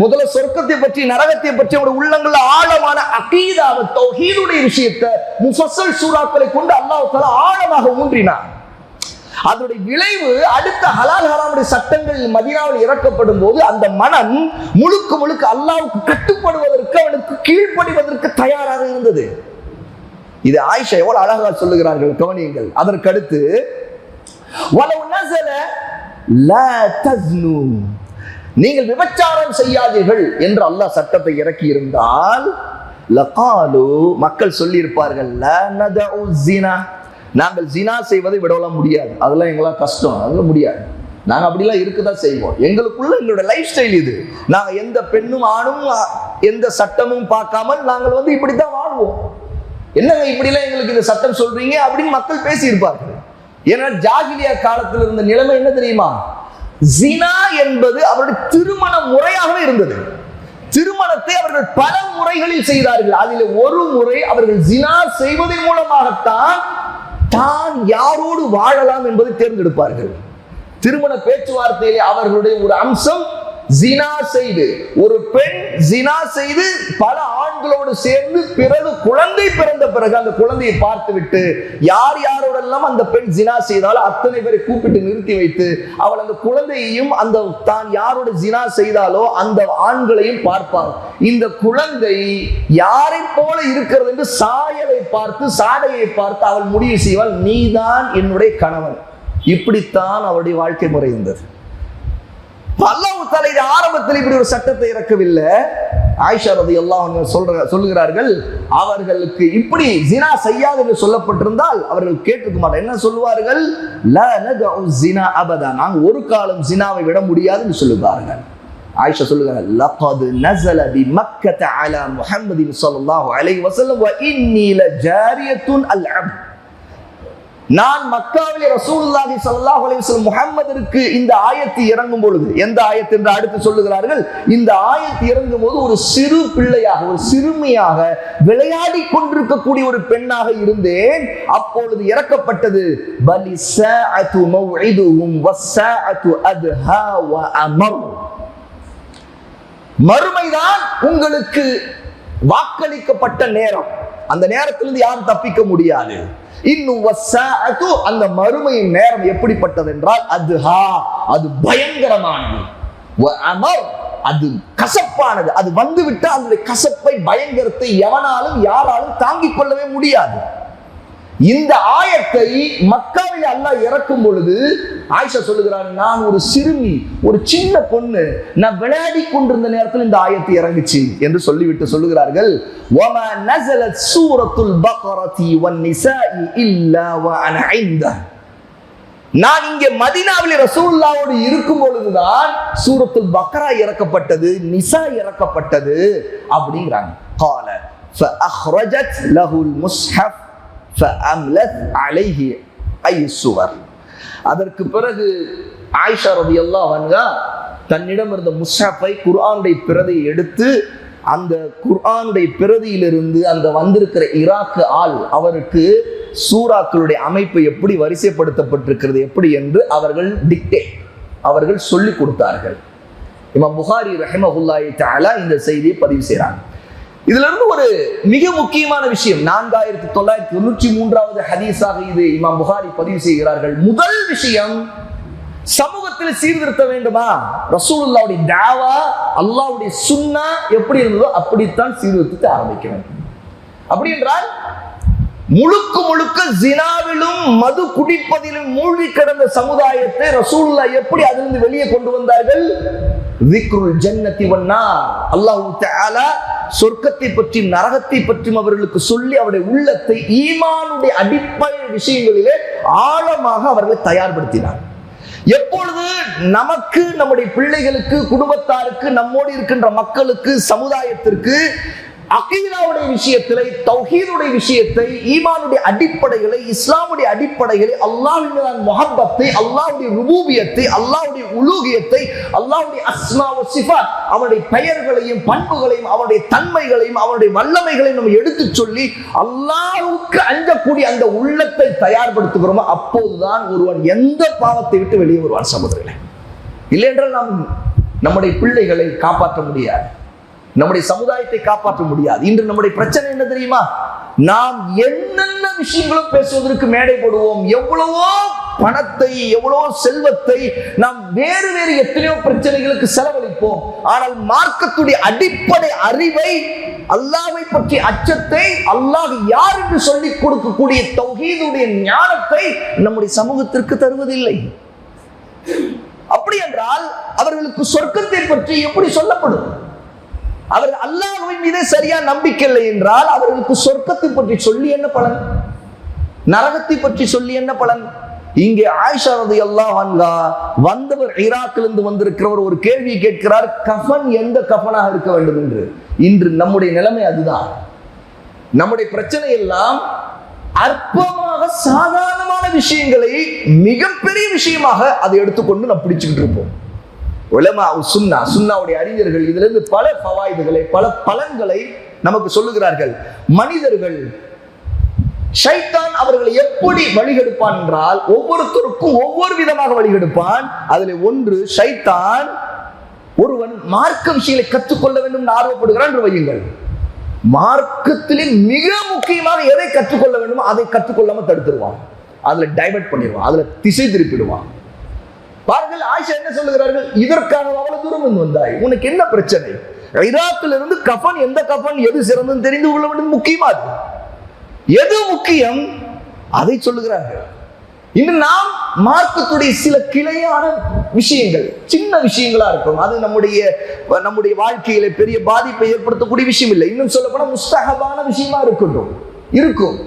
முதல்ல சொர்க்கத்தை பற்றி நரகத்தை பற்றி அவருடைய உள்ளங்கள்ல ஆழமான அகீதாவை, தௌஹீதுடைய விஷயத்தை முஃபஸ்ஸல் சூறாக்களை கொண்டு அல்லாஹ் தஆலா ஆழமாக ஊன்றினார். அதனுடைய விளைவு அடுத்த ஹலால் ஹராமுடைய சட்டங்கள் மதீனாவில் இறக்கப்படும் போது அந்த மனம் முழுக்க முழுக்க அல்லாஹ்வுக்கு கட்டுப்படுவதற்கு, அவனுக்கு கீழ்ப்படிவதற்கு தயாராக இருந்தது. இது ஆயிஷா எவ்வளவு அழகா சொல்லுகிறார்கள், கவனியுங்கள். அதற்கு அடுத்து வலவ் நஸல லா தஸ்னு, நீங்கள் விபச்சாரம் செய்யாதீர்கள் என்று அல்லாஹ் சட்டத்தை இறக்கி இருந்தால் லகாலு, மக்கள் சொல்லி இருப்பார்கள், லா நதஉ ஸினா, நாங்கள் ஜினா செய்வதை விடலாம் முடியாது, அதெல்லாம் எங்களால் கஷ்டம், அதெல்லாம் முடியாது, நாங்க அப்படிலாம் இருக்குதான் செய்வோம், எங்களுக்குள்ள எங்களோட லைஃப் ஸ்டைல் இது, நாங்க எந்த பெண்ணும் ஆணும் எந்த சட்டமும் பார்க்காமல் நாங்கள் இப்படித்தான் வாழ்வோம், என்னங்க இப்படிலாம் எங்களுக்கு இந்த சட்டம் சொல்றீங்க அப்படின்னு மக்கள் பேசி இருப்பார்கள். ஏன்னா ஜாகிலியா காலத்தில் இருந்த நிலைமை என்ன தெரியுமா? ஜினா என்பது அவருடைய திருமண முறையாகவே இருந்தது. திருமணத்தை அவர்கள் பல முறைகளில் செய்தார்கள். அதில் ஒரு முறை அவர்கள் ஜினா செய்வதன் மூலமாகத்தான் தான் யாரோடு வாழலாம் என்பதை தேர்ந்தெடுப்பார்கள். திருமண பேச்சுவார்த்தையிலே அவர்களுடைய ஒரு அம்சம் ஜினா செய்து, ஒரு பெண் ஜினா செய்து பல ஆண்களோடு சேர்ந்து பிறகு குழந்தை பிறந்த பிறகு அந்த குழந்தையை பார்த்து விட்டு யார் யாரோடெல்லாம் அந்த பெண் ஜினா செய்தாலும் அத்தனை பேரை கூப்பிட்டு நிறுத்தி வைத்து அவள் அந்த குழந்தையையும் அந்த தான் யாரோட ஜினா செய்தாலோ அந்த ஆண்களையும் பார்ப்பார். இந்த குழந்தை யாரை போல இருக்கிறது என்று சாயலை பார்த்து, சாடையை பார்த்து அவள் முடிவு செய்வாள், நீதான் என்னுடைய கணவன். இப்படித்தான் அவருடைய வாழ்க்கை முறை இருந்தது. அல்லாஹ் தஆலா இது ஆரம்பத்தில் இப்படி ஒரு சட்டத்தை இறக்கவில்லை. ஆயிஷா ரலியல்லாஹு அன்ஹா சொல்லுகிறார்கள், அவர்களுக்கு இப்படி ஜினா செய்யாது என்று சொல்லப்பட்டிருந்தால் அவர்கள் கேட்டிருக்க மாட்டார். என்ன சொல்லுவார்கள்? லா நதஉ ஸினா அபதா, நாங்கள் ஒரு காலம் ஜினாவை விட முடியாது என்று சொல்லுவார்கள். ஆயிஷா சொல்லுகிறார்கள், லகத் நஸல பி மக்கத அலா முஹம்மதின் ஸல்லல்லாஹு அலைஹி வஸல்லம் வ இன்னி லஜாரியத்துன் அல்அப், நான் மக்காவிலே ரசூலுல்லாஹி ஸல்லல்லாஹு அலைஹி வஸல்லம் முஹம்மதிற்கு இந்த ஆயத்து இறங்கும் பொழுது, எந்த ஆயத்து என்று அடுத்து சொல்லுகிறார்கள், இந்த ஆயத்து இறங்கும் போது ஒரு சிறு பிள்ளையாக, ஒரு சிறுமியாக விளையாடி கொண்டிருக்கக்கூடிய ஒரு பெண்ணாக இருந்தேன். அப்பொழுது இறக்கப்பட்டது பலி ஸாஅத்து மவ்இதுஹும் வஸ்ஸாஅத்து அத்ஹா வ அமர், மறுமைதான் உங்களுக்கு வாக்களிக்கப்பட்ட நேரம், அந்த நேரத்திலிருந்து யாரும் தப்பிக்க முடியாது. இன்னும் அந்த மறுமையின் நேரம் எப்படிப்பட்டது என்றால் அதுஹா, அது பயங்கரமானது, அது கசப்பானது, அது வந்துவிட்டால் அதனுடைய கசப்பை, பயங்கரத்தை எவனாலும் யாராலும் தாங்கிக் கொள்ளவே முடியாது. இந்த ஆயத்தை மக்காவில் அல்லாஹ் இறக்கும் பொழுது ஆயிஷா சொல்லுகிறார், நான் ஒரு சிறுமி, ஒரு சின்ன பொண்ணு, நான் விளையாடி கொண்டிருந்த நேரத்தில் இந்த ஆயத்து இறங்குச்சு என்று சொல்லிவிட்டு சொல்லுகிறார்கள், வமா நஸலத் சூரத்துல் பக்ரதி வன் நிசாஇ இல்லா வ அன இன்த, நான் இங்கே மதீனாவிலே ரசூலுல்லாஹ்வோடு இருக்கும் பொழுதுதான் சூரத்துல் பக்ரா இறக்கப்பட்டது, நிசா இறக்கப்பட்டது அப்படிங்கிறாங்க. قال فاخرجت له المصحف فأملت عليه أي السور. அதற்கு பிறகு ஆயிஷா ரலியல்லாஹு அன்ஹா தன்னிடம் இருந்த முஸ்ஹஃபை, குர்ஆனுடைய பிரதியை எடுத்து அந்த குர்ஆனுடைய பிரதியிலிருந்து அந்த வந்திருக்கிற ஈராக் ஆள் அவருக்கு சூறாக்களுடைய அமைப்பு எப்படி வரிசைப்படுத்தப்பட்டிருக்கிறது எப்படி என்று அவர்கள் சொல்லிக் கொடுத்தார்கள். இமாம் புகாரி ரஹிமஹுல்லாஹி தஆலா இந்த செய்தியை பதிவு செய்றாங்க. இதுல இருந்து ஒரு மிக முக்கியமான விஷயம், 4993வது ஹதீஸாக இது இமாம் புகாரி பதிவு செய்கிறார்கள். முதல் விஷயம், சமூகத்தில் சீர்திருத்த வேண்டுமா, ரசூலுல்லாஹ்வுடைய தாவா, அல்லாஹ்வுடைய சுன்னா எப்படி இருந்ததோ அப்படித்தான் சீர்திருத்தத்தை ஆரம்பிக்க வேண்டும். அப்படி என்றால் முழுக்க முழுக்க ஜினாவிலும் மது குடிப்பதிலும் மூழ்கி கிடந்த சமுதாயத்தை ரசூலுல்லாஹ் எப்படி அதிலிருந்து வெளியே கொண்டு வந்தார்கள்? விக்ருல் ஜன்னதி வன்னார், அல்லாஹ் தஆலா சொர்க்கத்தை பற்றி நரகத்தை பற்றியும் அவர்களுக்கு சொல்லி அவருடைய உள்ளத்தை ஈமானுடைய அடிப்படை விஷயங்களிலே ஆழமாக அவர்களை தயார்படுத்தினார். எப்பொழுது நமக்கு, நம்முடைய பிள்ளைகளுக்கு, குடும்பத்தாருக்கு, நம்மோடு இருக்கின்ற மக்களுக்கு, சமுதாயத்திற்கு அகீதாவுடைய விஷயத்திலே, தௌஹீதுடைய விஷயத்தை, ஈமானுடைய அடிப்படைகளை, இஸ்லாமுடைய அடிப்படைகளை, அல்லாஹ்வின் மீதான முஹப்பத்தை, அல்லாஹ்வுடைய ருபூபியத்தை, அல்லாஹ்வுடைய உலூஹியத்தை, அல்லாஹ்வுடைய அஸ்மா வ சிஃபாத், அவனுடைய பெயர்களையும் பண்புகளையும் அவனுடைய தன்மைகளையும் அவனுடைய வல்லமைகளையும் நம்ம எடுத்து சொல்லி அல்லாஹ்வுக்கு அஞ்சக்கூடிய அந்த உள்ளத்தை தயார்படுத்துகிறோமோ அப்போதுதான் ஒருவன் எந்த பாவத்தை விட்டு வெளியே வருவான் சகோதரர்களே. இல்லை என்றால் நாம் நம்முடைய பிள்ளைகளை காப்பாற்ற முடியாது, நம்முடைய சமுதாயத்தை காப்பாற்ற முடியாது. இன்று நம்முடைய பிரச்சனை என்ன தெரியுமா? நாம் என்னென்ன விஷயங்களும் பேசுவதற்கு மேடை போடுவோம், எவ்வளவோ பணத்தை, எவ்வளவோ செல்வத்தை நாம் வேறு வேறு எத்தனையோ பிரச்சனைகளுக்கு செலவழிப்போம். ஆனால் மார்க்கத்துடைய அடிப்படை அறிவை, அல்லாஹ்வை பற்றிய அச்சத்தை, அல்லாஹ் யார் என்று சொல்லிக் கொடுக்கக்கூடிய தௌஹீதுடைய ஞானத்தை நம்முடைய சமூகத்திற்கு தருவதில்லை. அப்படி என்றால் அவர்களுக்கு சொர்க்கத்தை பற்றி எப்படி சொல்லப்படும்? அவர்கள் அல்லாஹ்வின் மீது சரியா நம்பிக்கை இல்லை என்றால் அவர்களுக்கு சொர்க்கத்தை பற்றி சொல்லி என்ன பலன்? நரகத்தை பற்றி சொல்லி என்ன பலன்? இங்கே ஆயிஷா ரலியல்லாஹு அன்ஹா வந்தவர், ஈராக்கிலிருந்து வந்திருக்கிறவர் ஒரு கேள்வி கேட்கிறார், கஃபன் எந்த கஃபனாக இருக்க வேண்டும் என்று. இன்று நம்முடைய நிலைமை அதுதான். நம்முடைய பிரச்சனை எல்லாம் அற்பமாக சாதாரணமான விஷயங்களை மிகப்பெரிய விஷயமாக அதை எடுத்துக்கொண்டு நாம் பிடிச்சுக்கிட்டு இருப்போம். உலமா சுன்னா, சுன்னாவுடைய அறிஞர்கள் இதிலிருந்து பல ஃபவாயிதுகளை, பல பலன்களை நமக்கு சொல்லுகிறார்கள். மனிதர்கள் ஷைத்தான் அவர்களை எப்படி வழிகெடுப்பான் என்றால் ஒவ்வொருத்தருக்கும் ஒவ்வொரு விதமாக வழிகெடுப்பான். அதில் ஒன்று, ஷைத்தான் ஒருவன் மார்க்க விஷயங்களை கற்றுக்கொள்ள வேண்டும் என்று ஆர்வப்படுகிறான் என்று வையுங்கள். மார்க்கத்திலே மிக முக்கியமாக எதை கற்றுக்கொள்ள வேண்டுமோ அதை கற்றுக்கொள்ளாம தடுத்துருவான், அதுல டைவர்ட் பண்ணிடுவான், அதுல திசை திருப்பிடுவான். பாருங்கள், ஆயிஷா என்ன சொல்லுகிறார்கள்? இதற்காக அவ்வளவு தூரம் வந்தாய், உனக்கு என்ன பிரச்சனை? ஈராக்கில் இருந்து கஃபன், எந்த கஃபன் எது சிறந்தது தெரிந்து கொள்ள வேண்டும், முக்கியமா எது முக்கியம் அதை சொல்லுகிறார்கள். இன்று நாம் மார்க்கத்துடைய சில கிளையான விஷயங்கள், சின்ன விஷயங்களா இருக்கும், அது நம்முடைய வாழ்க்கையில பெரிய பாதிப்பை ஏற்படுத்தக்கூடிய விஷயம் இல்லை. இன்னும் சொல்ல போனா முஸ்தஹபான விஷயமா இருக்கும்.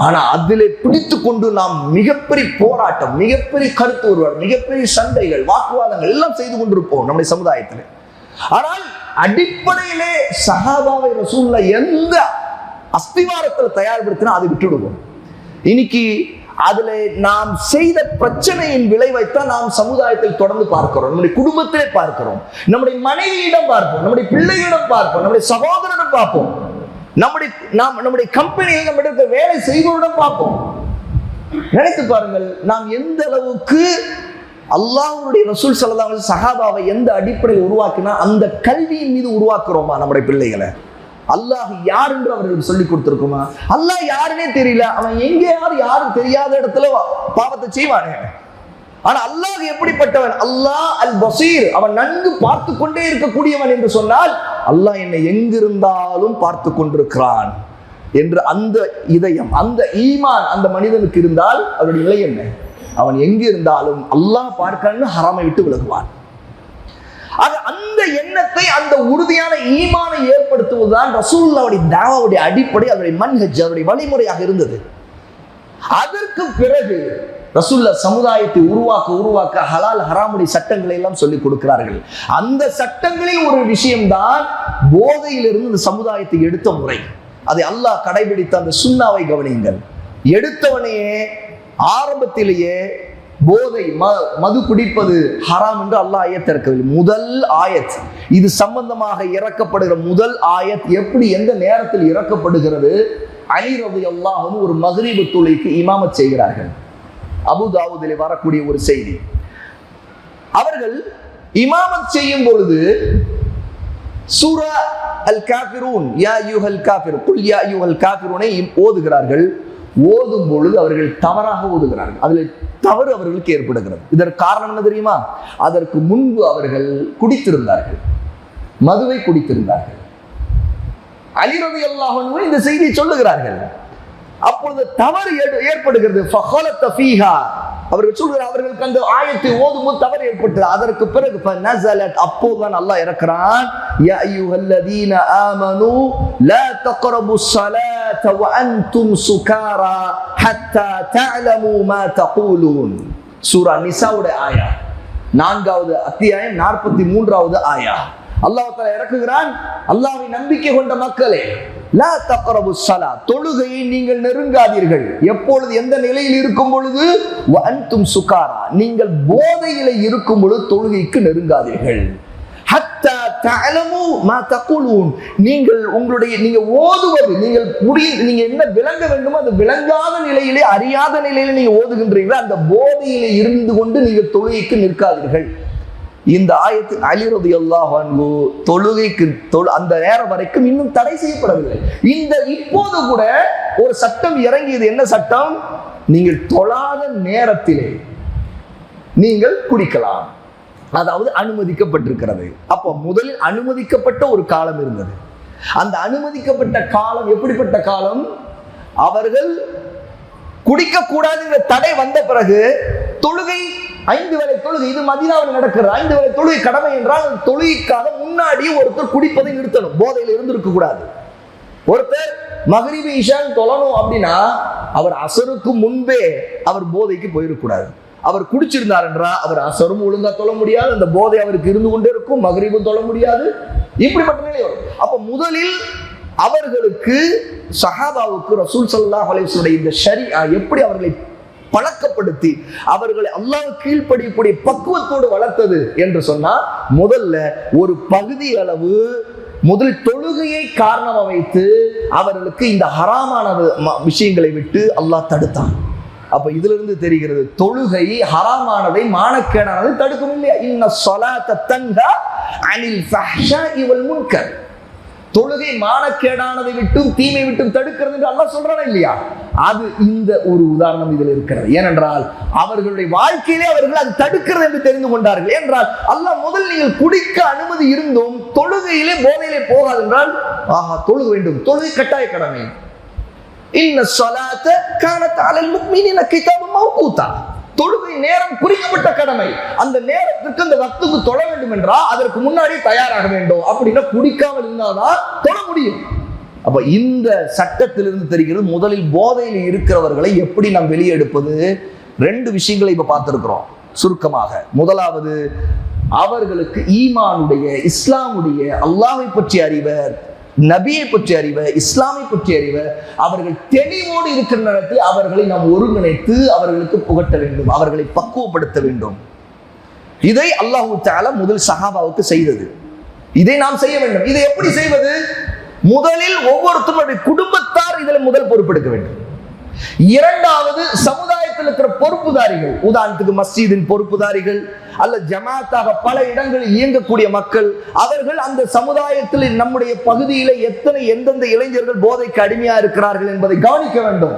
ஆனா அதிலே பிடித்து கொண்டு நாம் மிகப்பெரிய போராட்டம், மிகப்பெரிய கருத்து ஒருவர், மிகப்பெரிய சண்டைகள், வாக்குவாதங்கள் எல்லாம் செய்து கொண்டிருப்போம் நம்முடைய சமுதாயத்தில். ஆனால் அடிப்படையிலே சஹாபாவை ரசூலுல்லாஹ் எந்த அஸ்திவாரத்தில் தயார்படுத்தினா அதை விட்டுடுவோம். இன்னைக்கு அதுல நாம் செய்த பிரச்சனையின் விளைவைத்தான் நாம் சமுதாயத்தில் தொடர்ந்து பார்க்கிறோம், நம்முடைய குடும்பத்திலே பார்க்கிறோம், நம்முடைய மனைவியிடம் பார்ப்போம், நம்முடைய பிள்ளைகளிடம் பார்ப்போம், நம்முடைய சகோதரனிடம் பார்ப்போம், நம்முடைய கம்பெனியில் நம்மிடத்தை வேலை செய்வோரிடம் பார்ப்போம். நினைத்து பாருங்கள், நாம் எந்த அளவுக்கு அல்லாஹ்வுடைய ரசூல் ஸல்லல்லாஹு அலைஹி வஸல்லம் சஹாபாவை எந்த அடிப்படையில் உருவாக்கினா அந்த கல்வியின் மீது உருவாக்குறோமா நம்முடைய பிள்ளைகளை? அல்லாஹ் யார் என்று அவர்களுக்கு சொல்லிக் கொடுத்திருக்குமா? அல்லாஹ் யாருன்னே தெரியல, அவன் எங்கேயாவது யாரும் தெரியாத இடத்துல பாவத்தை செய்வானே. ஆனா அல்லாஹ் எப்படிப்பட்டவன்? அல்லாஹ் அல் பசீர், அவன் நன்கு பார்த்து கொண்டே இருக்கக்கூடியவன் என்று சொன்னால் அல்லாஹ் என்னை எங்கிருந்தாலும் பார்த்து கொண்டிருக்கிறான் என்று அந்த இதயம், அந்த ஈமான் அந்த மனிதனுக்கு இருந்தால் அவருடைய நிலை என்ன? அவன் எங்கு இருந்தாலும் அல்லாஹ் பார்க்கன்னு ஹராமை விட்டு விலகுவான். அந்த எண்ணத்தை, அந்த உறுதியான ஈமானை ஏற்படுத்துவதுதான் ரசூலுல்லாஹ்வுடைய தாவாவுடைய அடிப்படை, அதனுடைய மன்ஹஜ், அதனுடைய வழிமுறையாக இருந்தது. அதற்கு பிறகு ரசூலுல்லாஹ் சமுதாயத்தை உருவாக்க ஹலால் ஹராமுடைய சட்டங்களை எல்லாம் சொல்லிக் கொடுக்கிறார்கள். அந்த சட்டங்களில் ஒரு விஷயம்தான் போதையிலிருந்து இந்த சமுதாயத்தை எடுத்த முறை. அதை அல்லாஹ் கடைபிடித்த அந்த சுன்னாவை கவனியுங்கள். எடுத்தவனையே ஆரம்பத்திலேயே போதை, மது குடிப்பது ஹராம் என்று அல்லாஹ் ஆயத் இறக்கவில்லை. முதல் ஆயத், இது சம்பந்தமாக இறக்கப்படுகிற முதல் ஆயத் எப்படி, எந்த நேரத்தில் இறக்கப்படுகிறது? அலி ரலியல்லாஹு அன்ஹு ஒரு மக்ரிபு தொழுகைக்கு இமாமத் செய்கிறார்கள். அபூ தாவூதிலே வரக்கூடிய ஒரு செய்தி. அவர்கள் இமாமத் செய்யும் பொழுது சூரா அல் காஃபிரூன், யா அய்யுஹல் காஃபிரூன், குல் யா அய்யுஹல் காஃபிரூனை ஓதுகிறார்கள். ஓதும் பொழுது அவர்கள் தவறாக ஓதுகிறார்கள். அதில் தவறு அவர்களுக்கு ஏற்படுகிறது. இதற்கு காரணம் என்ன தெரியுமா? அதற்கு முன்பு அவர்கள் குடித்திருந்தார்கள், மதுவை குடித்திருந்தார்கள். அலி ரலியல்லாஹு அன்ஹு இந்த செய்தியை சொல்லுகிறார்கள். அப்பொழுது தவறு ஏற்படுகிறது. ஃபஹலத ஃபீஹா, அவர்கள் சொல்கிறார், அவர்களுக்கு அந்த ஆயத்தை ஓதும்போது தவறு ஏற்பட்டது. அதற்கு பிறகு ஃபனஸலத், அப்போதான் அல்லாஹ் இறக்குறான், யா அய்யுஹல்லதீன ஆமனூ லா தக்ரபுஸ் ஸலாத வ அன்தும் சுகாரா ஹத்தா தஅலமூ மா தகூலூன். சூரா நிசாவுடைய ஆயா, 4வது அத்தியாயம் 43வது ஆயா. அல்லாஹ் தஆலா இறக்குகிறான், அல்லாஹ்வை நம்பிக்கை கொண்ட மக்களே, லா தக்ரபு ஸலா, தொழுகையை நீங்கள் நெருங்காதீர்கள். எப்பொழுது, எந்த நிலையில் இருக்கும் பொழுது? வ அன்தும் சுகாரா, நீங்கள் போதையிலே இருக்கும் பொழுது தொழுகைக்கு நெருங்காதீர்கள். ஹத்தா தஅலமு மா தகுலூன், நீங்கள் ஓதுவது, நீங்க என்ன விளங்க வேண்டுமோ அது விளங்காத நிலையிலே, அறியாத நிலையிலே நீங்க ஓதுகின்றீர்கள், அந்த போதையிலே இருந்து கொண்டு நீங்கள் தொழுகைக்கு நிற்காதீர்கள். இந்த ஆயத்து அலி ரலியல்லாஹு அன்ஹு தொழுகைக்கு அந்த நேரம் வரைக்கும் இன்னும் தடை செய்யப்படவில்லை. இப்போது கூட ஒரு சட்டம் இறங்கியது. என்ன சட்டம்? நீங்கள் தொழாத நேரத்திலே நீங்கள் குடிக்கலாம், அதாவது அனுமதிக்கப்பட்டிருக்கிறது. அப்போ முதலில் அனுமதிக்கப்பட்ட ஒரு காலம் இருந்தது. அந்த அனுமதிக்கப்பட்ட காலம் எப்படிப்பட்ட காலம்? அவர்கள் குடிக்க கூடாதுங்கிற தடை வந்த பிறகு தொழுகை, 5 வேளை தொழுகை, இது மதீனாவில் நடக்கிறது. 5 வேளை தொழுகை கடமை என்றால் தொழுகைக்காக முன்னாடி ஒருத்தர் குடிப்பதை நிறுத்தணும், போதையில் இருந்திருக்க கூடாது. ஒருத்தர் மக்ரிபி இஷான் தொழணும் அப்படின்னா அவர் அசருக்கு முன்பே அவர் போதைக்கு போயிருக்கூடாது. அவர் குடிச்சிருந்தார் என்றா அவர் அசரும் ஒழுங்கா தொழ முடியாது, அந்த போதை அவருக்கு இருந்து கொண்டே இருக்கும், மக்ரிபும் தொழ முடியாது. இப்படிப்பட்ட நிலை வரும். அப்ப முதலில் அவர்களுக்கு, சஹாபாவுக்கு ரசூல் ஸல்லல்லாஹு அலைஹி வஸல்லம் இந்த ஷரீஅ எப்படி அவர்களை பழக்கப்படுத்தி அவர்களை அல்லாஹ் கீழ்ப்படியக்கூடிய பக்குவத்தோடு வளர்த்தது என்று சொன்னால், முதல்ல ஒரு பகுதி அளவு முதல் தொழுகையை காரணமாக வைத்து அவர்களுக்கு இந்த ஹராமான விஷயங்களை விட்டு அல்லாஹ் தடுத்தான். அப்ப இதுல இருந்து தெரிகிறது, தொழுகை ஹராமானதை, மானக்கேடானதை தடுக்கும் இல்லையா? இன்ன ஸலாத்த தன்ஹா அனில் ஃபஹ்ஷாஇ வல் முன்கர், தொழுகை மானக்கேடானதை விட்டும் தீமை விட்டும் தடுக்கிறது என்று அல்லாஹ் சொல்றானா இல்லையா? அது இந்த ஒரு உதாரணம் இதில் இருக்கிறது. ஏனென்றால் அவர்களுடைய வாழ்க்கையிலே அவர்கள் அது தடுக்கிறது என்று தெரிந்து கொண்டார்கள். என்றால் அல்லாஹ் முதல் நீங்கள் குடிக்க அனுமதி இருந்தும் தொழுகையிலே போதையிலே போகாது என்றால், ஆஹா தொழுக வேண்டும், தொழுகை கட்டாய கடமை. இன்ன ஸலாத்த கானத் அலல் முஃமினீன கிதாபன் மவ்கூதா, தொழுகை நேரம் குறிக்கப்பட்ட கடமை. அந்த நேரத்துக்கு, அந்த வக்துக்கு தொழ வேண்டும் என்றால் அதற்கு முன்னாடி தயாராக வேண்டும். அப்படின்னா குடிக்காமல் இருந்தால்தான் தொழ முடியும். அப்ப இந்த சட்டத்திலிருந்து தெரிகிறது, முதலில் போதையில் இருக்கிறவர்களை எப்படி நாம் வெளியே எடுப்பது. 2 விஷயங்களை இப்ப பார்த்திருக்கிறோம் சுருக்கமாக. முதலாவது, அவர்களுக்கு ஈமானுடைய, இஸ்லாமுடைய, அல்லாஹ்வை பற்றிய அறிவர், நபியை பற்றி அறிவ, இஸ்லாமை பற்றி அறிவ, அவர்கள் தெளிவோடு இருக்கிற நேரத்தில் அவர்களை நாம் ஒருங்கிணைத்து அவர்களுக்கு புகட்ட வேண்டும், அவர்களை பக்குவப்படுத்த வேண்டும். இதை அல்லாஹ் தஆலா முதல் சஹாபாவுக்கு செய்தது. இதை நாம் செய்ய வேண்டும். இதை எப்படி செய்வது? முதலில் ஒவ்வொருத்தருடைய குடும்பத்தார் இதில் முதல் பொறுப்பெடுக்க வேண்டும். இரண்டாவது, சமுதாயத்தில் இருக்கிற பொறுப்புதாரிகள், உதாரணத்துக்கு மஸ்ஜிதின் பொறுப்புதாரிகள் அல்ல ஜமாத்தாக பல இடங்களில் இயங்கக்கூடிய மக்கள், அவர்கள் அந்த சமுதாயத்தில் நம்முடைய பகுதியில எந்தெந்த இளைஞர்கள் போதைக்கு அடிமையா இருக்கிறார்கள் என்பதை கவனிக்க வேண்டும்,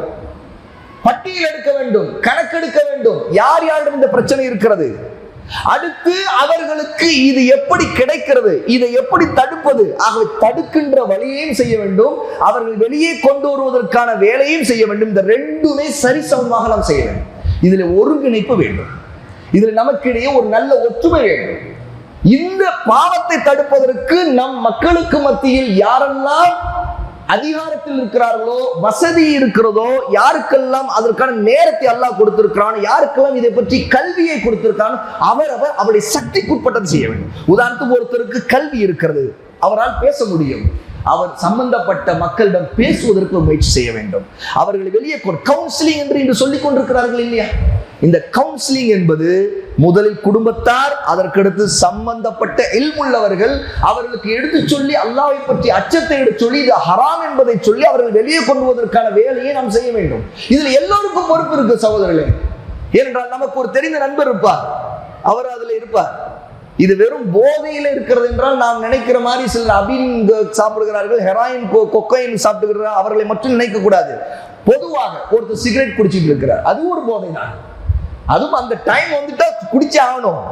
பட்டியல் எடுக்க வேண்டும், கணக்கெடுக்க வேண்டும், யார் யாரிடம் இந்த பிரச்சனை இருக்கிறது. அடுத்து அவர்களுக்கு இது எப்படி கிடைக்கிறது, இதை எப்படி தடுப்பது, ஆகவே தடுக்கின்ற வழியையும் செய்ய வேண்டும், அவர்கள் வெளியே கொண்டு வருவதற்கான வேலையும் செய்ய வேண்டும். இந்த 2மே சரிசமமாக நாம் செய்ய வேண்டும். இதுல ஒருங்கிணைப்பு வேண்டும், இதுல நமக்கிடையே ஒரு நல்ல ஒற்றுமை வேண்டும். இந்த பாவத்தை தடுப்பதற்கு நம் மக்களுக்கு மத்தியில் யாரெல்லாம் அதிகாரத்தில் இருக்கிறார்களோ, வசதி இருக்கிறதோ, யாருக்கெல்லாம் அதற்கான நேரத்தை அல்லாஹ் கொடுத்திருக்கிறான், யாருக்கெல்லாம் இதை பற்றி கல்வியை கொடுத்திருக்கான், அவரவர் அவருடைய சக்திக்குட்பட்டது செய்ய வேண்டும். உதாரணத்துக்கு ஒருத்தருக்கு கல்வி இருக்கிறது, அவரால் பேச முடியும், அவர் சம்பந்தப்பட்ட மக்களிடம் பேசுவதற்கு முயற்சி செய்ய வேண்டும். அவர்களை வெளியே கவுன்சிலிங் என்று இன்று சொல்லிக் கொண்டிருக்கிறார்கள் இல்லையா? இந்த கவுன்சிலிங் என்பது முதலில் குடும்பத்தார், அதற்கடுத்து சம்பந்தப்பட்ட இல்முள்ளவர்கள் அவர்களுக்கு எடுத்து சொல்லி, அல்லாஹ்வை பற்றி அச்சத்தை எடுத்து சொல்லி, இது ஹராம் என்பதை சொல்லி அவர்கள் வெளியே கொண்டு வருவதற்கான வேலையை நாம் செய்ய வேண்டும். இதுல எல்லோருக்கும் பொறுப்பு இருக்கு சகோதரர்களே. ஏனென்றால் நமக்கு ஒரு தெரிந்த நண்பர் இருப்பார், அவர் அதுல இருப்பார். இது வெறும் போதையில இருக்கிறது என்றால் நாம் நினைக்கிற மாதிரி சில அபின் சாப்பிடுகிறார்கள், ஹெராயின், கொக்கைன் சாப்பிடுகிறார், அவர்களை மட்டும் நினைக்க கூடாது. பொதுவாக ஒருத்தர் சிகரெட் குடிச்சிட்டு இருக்கிறார், அது ஒரு போதை தான். அதுவும் அந்த டைம் வந்துட்டா குடிச்சு ஆகணும்,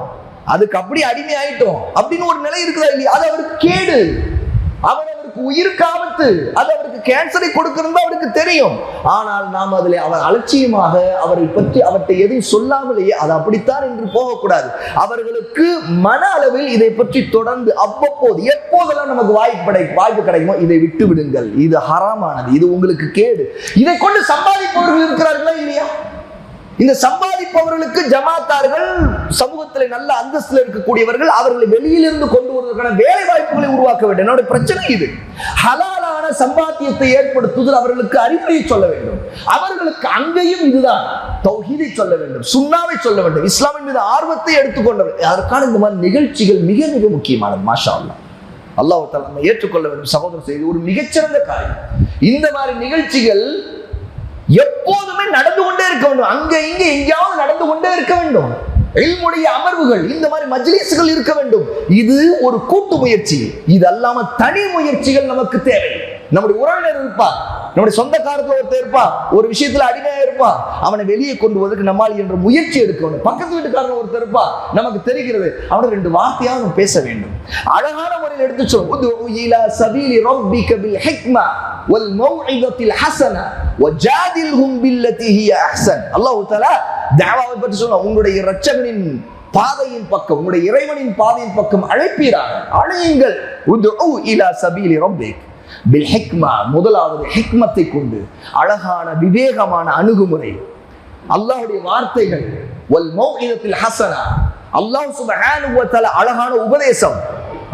அதுக்கு அப்படி அடிமை ஆயிட்டோம் அப்படின்னு ஒரு நிலை இருக்குதா இல்லையா? அது அவருக்கு கேடு, அவருக்கு உயிருக்கு ஆபத்து, அது அவருக்கு கேன்சரை கொடுக்கிறது அவருக்கு தெரியும். ஆனால் நாம் அதில் அவர் அலட்சியமாக அவரை பற்றி அவற்றை எதையும் சொல்லாமலேயே அது அப்படித்தான் என்று போகக்கூடாது. அவர்களுக்கு மன அளவில் இதை பற்றி தொடர்ந்து அவ்வப்போது எப்போதெல்லாம் நமக்கு வாய்ப்பு கிடைக்குமோ இதை விட்டு விடுங்கள், இது ஹராமானது, இது உங்களுக்கு கேடு. இதை கொண்டு சம்பாதிப்பவர்கள் இருக்கிறார்களா இல்லையா? இந்த சம்பாதிப்பவர்களுக்கு ஜமாத்தார்கள் சமூகத்தில் நல்ல அந்தஸ்தில் இருக்கக்கூடியவர்கள் அவர்களை வெளியிலிருந்து கொண்டு வருவதற்கான வேலை வாய்ப்புகளை உருவாக்க வேண்டும். என்னோட பிரச்சனை இது. ஹலாலான சம்பாத்தியத்தை ஏற்படுத்துவதில் அவர்களுக்கு அறிவுரையை சொல்ல வேண்டும். அவர்களுக்கு அங்கேயும் இதுதான் தௌஹீதை சொல்ல வேண்டும், சுன்னாவை சொல்ல வேண்டும், இஸ்லாமின் மீது ஆர்வத்தை எடுத்துக்கொள்ள வேண்டும். அதற்கான இந்த மாதிரி நிகழ்ச்சிகள் மிக மிக முக்கியமானது. மாஷா அல்லாஹ், அல்லாஹ் தஆலா நம்ம ஏற்றுக்கொள்ள வேண்டும். சகோதர செய்தி ஒரு மிகச்சிறந்த காரியம். இந்த மாதிரி நிகழ்ச்சிகள் எப்போதுமே நடந்து கொண்டே இருக்க வேண்டும். அங்க இங்க எங்கேயாவது நடந்து கொண்டே இருக்க வேண்டும். இல்முடைய அமர்வுகள், இந்த மாதிரி மஜ்லிஸ்கள் இருக்க வேண்டும். இது ஒரு கூட்டு முயற்சி. இது அல்லாம தனி முயற்சிகள் நமக்கு தேவை. நம்முடைய உறவினர் இருப்பார், நம்முடைய சொந்தக்காரத்துல ஒருத்தர் இருப்பான், ஒரு விஷயத்துல அடிமையா இருப்பான், அவனை வெளியே கொண்டு வருவதற்கு நம்மால் என்ற முயற்சி எடுக்கணும். பக்கத்து வீட்டுக்காரன் ஒருத்தர் இருப்பான், நமக்கு தெரிகிறது, அவனை 2 வார்த்தையாக நம்ம பேச வேண்டும். அழகான முறையில் எடுத்து சொல்லும். உதுஉ இலா சபீலி ரப்பிக பில் ஹிக்மா வல் மௌஇதத்தில் ஹஸனா வஜாதில்ஹும் பில்லதி ஹிய அஹ்ஸன். அல்லாஹ் தஆலா தஅவாவை பற்றி சொல்றான். உங்களுடைய இரட்சகனின் பாதையின் பக்கம், உங்களுடைய இறைவனின் பாதையின் பக்கம் அழைப்பீராக, அழையுங்கள். உதுஉ இலா சபீலி ரப்பிக் பில் ஹிக்மா, முதலாவது ஹிக்மத்தை கொண்டு அழகான விவேகமான அணுகுமுறை, அல்லாஹ்வுடைய வார்த்தைகள், வல் மௌஇதத்தில் ஹஸனா, அல்லாஹ் சுப்ஹானஹு வ தஆலா அழகான உபதேசம்.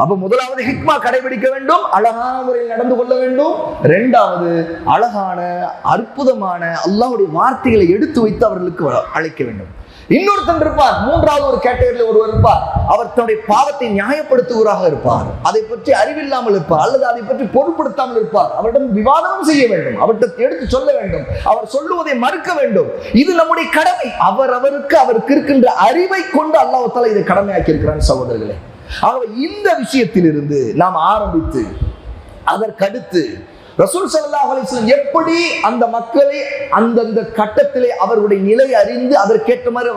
அப்ப முதலாவது ஹிக்மா கடைபிடிக்க வேண்டும், அழகான முறையில் நடந்து கொள்ள வேண்டும். 2வது அழகான அற்புதமான அல்லாஹ்வுடைய வார்த்தைகளை எடுத்து வைத்து அவர்களுக்கு அழைக்க வேண்டும். இன்னொருத்தன் இருப்பார், 3வது ஒரு கேட்டகரியில் ஒருவர் இருப்பார். அவர் தன்னுடைய பாவத்தை நியாயப்படுத்துவராக இருப்பார். அதை பற்றி அறிவில்லாமல் இருப்பார், அல்லது அதை பற்றி பொருட்படுத்தாமல் இருப்பார். அவரிடம் விவாதமும் செய்ய வேண்டும், அவர்கிட்ட எடுத்து சொல்ல வேண்டும், அவர் சொல்லுவதை மறுக்க வேண்டும். இது நம்முடைய கடமை. அவருக்கு இருக்கின்ற அறிவை கொண்டு அல்லாஹ் தஆலா இதை கடமையாக்கி இருக்கிறான். சகோதரர்களே, ஆகவே இந்த விஷயத்திலிருந்து நாம் ஆரம்பித்து அதற்கடுத்து ரசூல் ஸல்லல்லாஹு அலைஹி வஸல்லம் எப்படி அந்த மக்களை அந்தந்த கட்டத்திலே அவர்களுடைய நிலை அறிந்து அதற்கேற்ற மாதிரி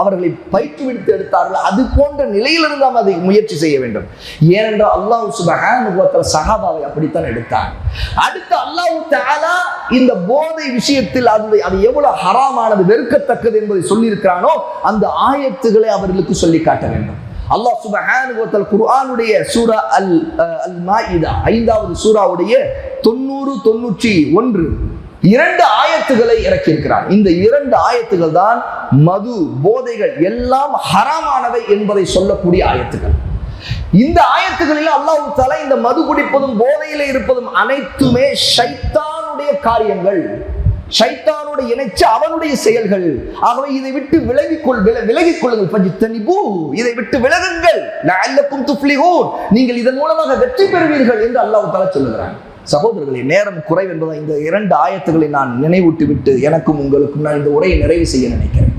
அவர்களை பயிற்றுவித்து எடுத்தார்கள், அது போன்ற நிலையிலிருந்து நாம் அதை முயற்சி செய்ய வேண்டும். ஏனென்றால் அல்லாஹ் சுப்ஹானஹு வ தஆலா சஹாபாவை அப்படித்தான் எடுத்தார். அடுத்து அல்லாஹ் தஆலா இந்த போதை விஷயத்தில் அது எவ்வளவு ஹராமானது, வெறுக்கத்தக்கது என்பதை சொல்லியிருக்கிறானோ அந்த ஆயத்துக்களை அவர்களுக்கு சொல்லி காட்ட வேண்டும். அல்லாஹ் சுப்ஹானஹு வ தஆலா குர்ஆனுடைய சூரா அல் மாஇதா 5வது சூராவுடைய 90, 91 2 ஆயத்துகளை இறக்கி இருக்கிறார். இந்த 2 ஆயத்துகள் தான் மது, போதைகள் எல்லாம் ஹராமானவை என்பதை சொல்லக்கூடிய ஆயத்துகள். இந்த ஆயத்துகளில் அல்லாஹ் தஆலா இந்த மது குடிப்பதும் போதையிலே இருப்பதும் அனைத்துமே ஷைத்தானுடைய காரியங்கள், ஷைத்தானோடு இணைச்சு அவனுடைய செயல்கள். ஆகவே இதை விட்டு விலகிக் கொள்ளுங்கள். ஃபஜ்தனிபூ, இதை விட்டு விலகுங்கள். லஅல்லக்கும் துஃப்லிஹூன், நீங்கள் இதன் மூலமாக வெற்றி பெறுவீர்கள் என்று அல்லாஹ் தஆலா சொல்லுகிறான். சகோதரர்களே, நேரம் குறைவு என்பதால் இந்த 2 ஆயத்துக்களை நான் நினைவூட்டி விட்டு எனக்கும் உங்களுக்கும் நான் இந்த உரையை நிறைவு செய்ய நினைக்கிறேன்.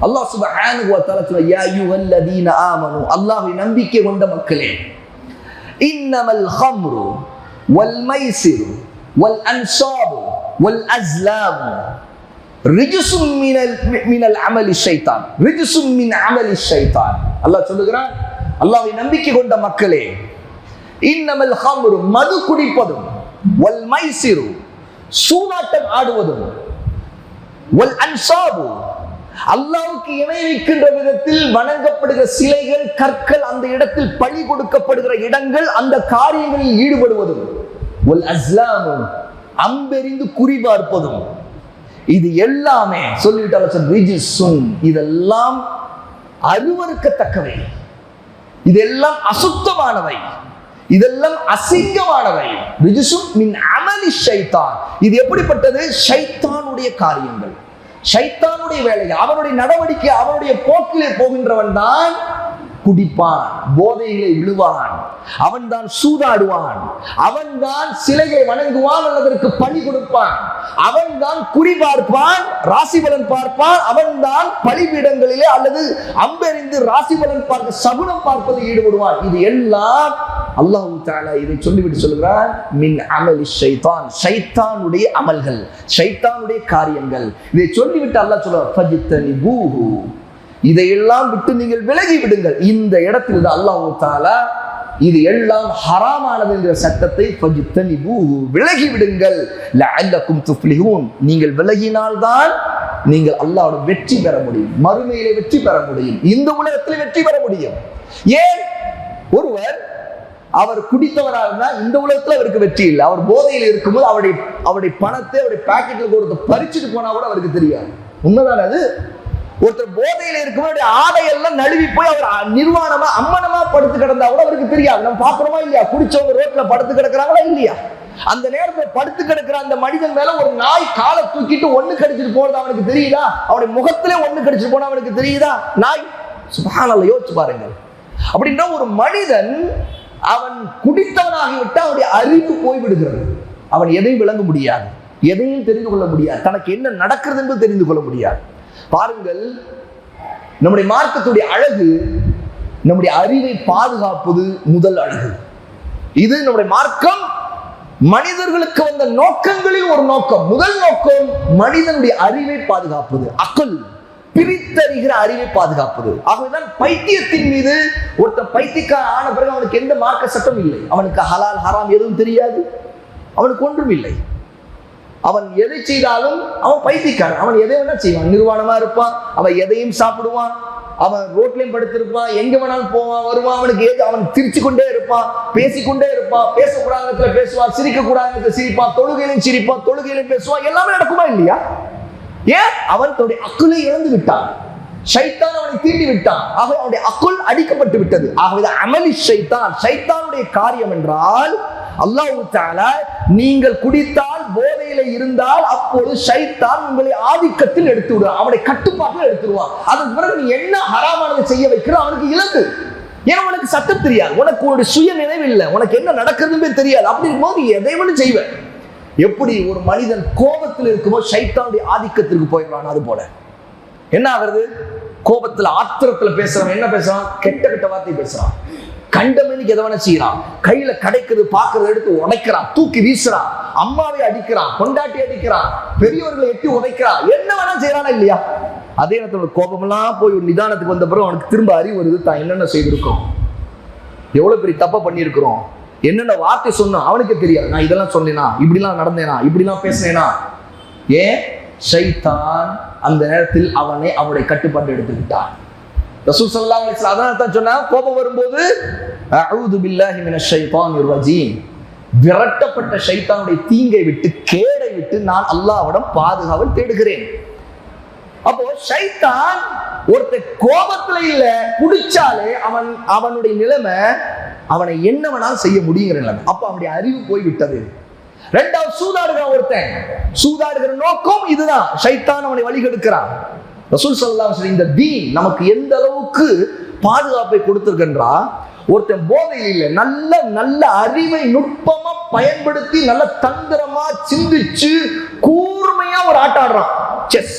அல்லாஹ் சுப்ஹானஹு வ தஆலா சொல்றார், யா அய்யுஹல்லதீன ஆமனு, அல்லாஹ்வை நம்பிக்கை கொண்ட மக்களே, இன்னமல் ஹம்ரு வல் மைசிரு வல் அன்சாபு வல் அஸ்லாம் ரிஜ்சும் மினல் அமலி ஷைத்தான், ரிஜ்சும் மின் அமலி ஷைத்தான். அல்லாஹ் சொல்லுகிறான், அல்லாஹ்வை நம்பிக்கை கொண்ட மக்களே, இன்னமல் ஹம்ரு, மது குடிப்பதும், வல் மைசிரு, சூதாட்டம் ஆடுவதும், வல் அன்சாபு, அல்லாஹ்வுக்கு இணை வைக்கின்ற விதத்தில் வணங்கப்படுகிற சிலைகள், கற்கள், அந்த இடத்தில் பழி கொடுக்கப்படுகிற இடங்கள், அந்த காரியங்களில் ஈடுபடுவதும், வல் அஸ்லாமு, அம்பெறிந்து குறிபார்ப்பதும், இது எல்லாமே சொல்லிவிட்டாலும் இதெல்லாம் அருவருக்கத்தக்கவை, இதெல்லாம் அசுத்தமானவை, இதெல்லாம் அசிங்கமானவை. ரிஜ்சும் மின் அமலி ஷைத்தான், இது எப்படிப்பட்டது? ஷைத்தானுடைய காரியங்கள், ஷைத்தானுடைய வேலை, அவனுடைய நடவடிக்கை, அவனுடைய போக்கிலே போகின்றவன் தான் குடிப்பான், போதையிலே விழுவான், அவன் தான் சூதாடுவான், அவன் தான் சிலையை வணங்குவான், அல்லதற்கு பழி கொடுப்பான், அவன் தான் குறி பார்ப்பான், ராசிபலன் பார்ப்பான், அவன் தான் பலிபீடங்களிலே அல்லது அம்பெறிந்து ராசிபலன் பார்க்க சகுனம் பார்ப்பதில் ஈடுபடுவான். இது எல்லாம் அல்லாஹ் தஆலா இதை சொல்லிவிட்டு சொல்கிறான், மின் அமலி ஷைத்தான், ஷைத்தானுடைய அமல்கள், ஷைத்தானுடைய காரியங்கள். இதை சொல்லிவிட்டு அல்லாஹ் சொல்றான், ஃபஜ்தனிபூஹு, இதையெல்லாம் விட்டு நீங்கள் விலகி விடுங்கள். இந்த இடத்தில் தான் அல்லாஹ் தஆலா இது எல்லாம் ஹராமானது என்ற சட்டத்தை ஃபஜ்தனிபூஹு, விலகி விடுங்கள், லஅல்லக்கும் துஃப்லிஹூன், நீங்கள் விலகினால்தான் நீங்கள் அல்லாஹ்வோட வெற்றி பெற முடியும், மறுமையிலே வெற்றி பெற முடியும், இந்த உலகத்தில் வெற்றி பெற முடியும். ஏன் ஒருவர் அவர் குடித்தவராக இருந்தால் இந்த உலகத்தில் அவருக்கு வெற்றி இல்லை, அவர் போதையில் இருக்கும்போது அவருடைய பணத்தை அவருடைய பாக்கெட்டில் கொடுத்து பறிச்சுட்டு போனா கூட அவருக்கு தெரியாது. உண்மைதான். அது ஒருத்தர் போதையில இருக்கும்போது ஆடையெல்லாம் நழுவி போய் அவர் நிர்வாணமா அம்மனமா படுத்து கிடந்தா கூட அவருக்கு தெரியாது. நம்ம பாக்குறோமா இல்லையா? குடிச்சவங்க ரோட்ல படுத்து கிடக்குறாங்களா இல்லையா? அந்த நேரத்தில் படுத்து கிடக்கிற அந்த மனிதன் மேல ஒரு நாய் காலை தூக்கிட்டு ஒண்ணு கடிச்சிட்டு போறது அவனுக்கு தெரியுதா? அவனுடைய முகத்திலே ஒண்ணு கடிச்சிட்டு போன அவனுக்கு தெரியுதா? நாய். சுப்ஹானல்லாஹ், யோசிச்சு பாருங்க. அப்படின்னா ஒரு மனிதன் அவன் குடித்தவனாகிவிட்டு அவனுடைய அறிவு போய்விடுகிறது. அவன் எதையும் விளங்க முடியாது, எதையும் தெரிந்து கொள்ள முடியாது, தனக்கு என்ன நடக்கிறது என்று தெரிந்து கொள்ள முடியாது. பாருங்கள், நம்முடைய மார்க்கத்துடைய அழகு நம்முடைய அறிவை பாதுகாப்பது முதல் அழகு. இது நம்முடைய மார்க்கம் மனிதர்களுக்கு வந்த நோக்கங்களில் ஒரு நோக்கம். முதல் நோக்கம் மனிதனுடைய அறிவை பாதுகாப்பது, அக்கல் பிரித்தறிகிற அறிவை பாதுகாப்பது. ஆகவேதான் பைத்தியத்தின் மீது ஒருத்தன் பைத்தியக்காரன் ஆன பிறகு அவனுக்கு எந்த மார்க்க சட்டம் இல்லை. அவனுக்கு ஹலால் ஹராம் எதுவும் தெரியாது, அவனுக்கு ஒன்றும் இல்லை. அவன் எதை செய்தாலும் அவன் பைத்தியக்காரன். அவன் எதை வேணா செய்வான், நிர்வாணமா இருப்பான், அவன் எதையும் சாப்பிடுவான், அவன் ரோட்லயும் படுத்திருப்பான், எங்க வேணாலும் போவான் வருவான். அவனுக்கு அவன் சிரிச்சு கொண்டே இருப்பான், பேசிக்கொண்டே இருப்பான், பேசக்கூடாத பேசுவான், சிரிக்க கூடாத சிரிப்பான், தொழுகையிலும் சிரிப்பான், தொழுகையிலும் பேசுவான். எல்லாமே நடக்குமா இல்லையா? ஏன்? அவன் தன்னுடைய அக்குலை இழந்து விட்டான், ஷைத்தான் அவனை தீண்டி விட்டான். ஆகவே அவனுடைய அக்குல் அடிக்கப்பட்டு விட்டது. ஆகவே அமலி ஷைத்தான், ஷைத்தானுடைய காரியம் என்றால் அல்லாஹ் தஆலா நீங்கள் குடித்தால் போதையில இருந்தால் அப்பொழுது ஷைத்தான் உங்களை ஆதிக்கத்தில் எடுத்து விடுவான், அவனுடைய கட்டுப்பாட்டில் எடுத்துருவான். அதன் பிறகு நீ என்ன ஹராமானதை செய்ய வைக்கிற அவனுக்கு இலக்கு. ஏன்னா உனக்கு சட்டம் தெரியாது, உனக்கு ஒரு சுய நினைவு இல்லை, உனக்கு என்ன நடக்கிறதுமே தெரியாது. அப்படி இருக்கும்போது எதை வேணும் செய்வேன். எப்படி ஒரு மனிதன் கோபத்தில் இருக்கும்போது ஷைத்தானுடைய ஆதிக்கத்திற்கு போயிடுறான், அது போல என்ன ஆகிறது? கோபத்துல ஆத்திரத்துல பேசுறவன் என்ன பேசுறான்? கெட்ட கெட்ட வார்த்தை பேசுறான், கண்டமேனிக்கு எதை வேணா செய்யறான், கையில கிடைக்கிறது பாக்குறது எடுத்து உடைக்கிறான், தூக்கி வீசுறான், அம்மாவை அடிக்கிறான், கொண்டாட்டி அடிக்கிறான், பெரியவர்களை எட்டி உதைக்கிறான், என்ன வேணா செய்யறானா இல்லையா? அதே நேரத்தோட கோபமெல்லாம் போய் ஒரு நிதானத்துக்கு வந்த பிறகு அவனுக்கு திரும்ப அறிவு வருது, தான் என்னென்ன செய்திருக்கோம், எவ்வளவு பெரிய தப்ப பண்ணியிருக்கிறோம், என்னென்ன வார்த்தை சொன்னோம் அவனுக்கு தெரியாது. நான் இதெல்லாம் சொன்னேனா, இப்படிலாம் நடந்தேனா, இப்படிலாம் பேசினேனா. ஏன்? ஷைத்தான் அந்த நேரத்தில் அவனை அவனுடைய கட்டுப்பாட்டு எடுத்துக்கிட்டான். ரசூல் ஸல்லல்லாஹு அலைஹி வஸல்லம் அதான் தான் சொன்னா, கோபம் வரும்போது அஊது பில்லாஹி மினஷ் ஷைத்தானிர் ரஜீம், விரட்டப்பட்ட ஷைத்தானுடைய தீங்கை விட்டு, கேடை விட்டு நான் அல்லாஹ்விடம் பாதுகாவல் தேடுகிறேன். அப்போ ஷைத்தான் ஒருத்த கோபத்துல இல்ல, குடிச்சாலே அவனுடைய நிலைமை அவனை என்ன வேணாலும் செய்ய முடியுங்கிற நிலைமை. அப்ப அவனுடைய அறிவு போய் விட்டது. ரெண்டாவது சூதாடுகிற ஒருத்தன், சூதாடுகிற நோக்கம் இதுதான், ஷைத்தான் அவனை வழிகெடுக்கிறான். ரசூல் ஸல்லல்லாஹு அலைஹி வஸல்லம் இந்த தீன் நமக்கு எந்த அளவுக்கு பாதுகாப்பை கொடுத்திருக்கின்றா, ஒருத்தன் போதையில் இல்லை, நல்ல நல்ல அறிவை நுட்பமா பயன்படுத்தி நல்ல தந்திரமா சிந்திச்சு கூர்மையா ஒரு ஆட்டம் ஆடுறான், செஸ்.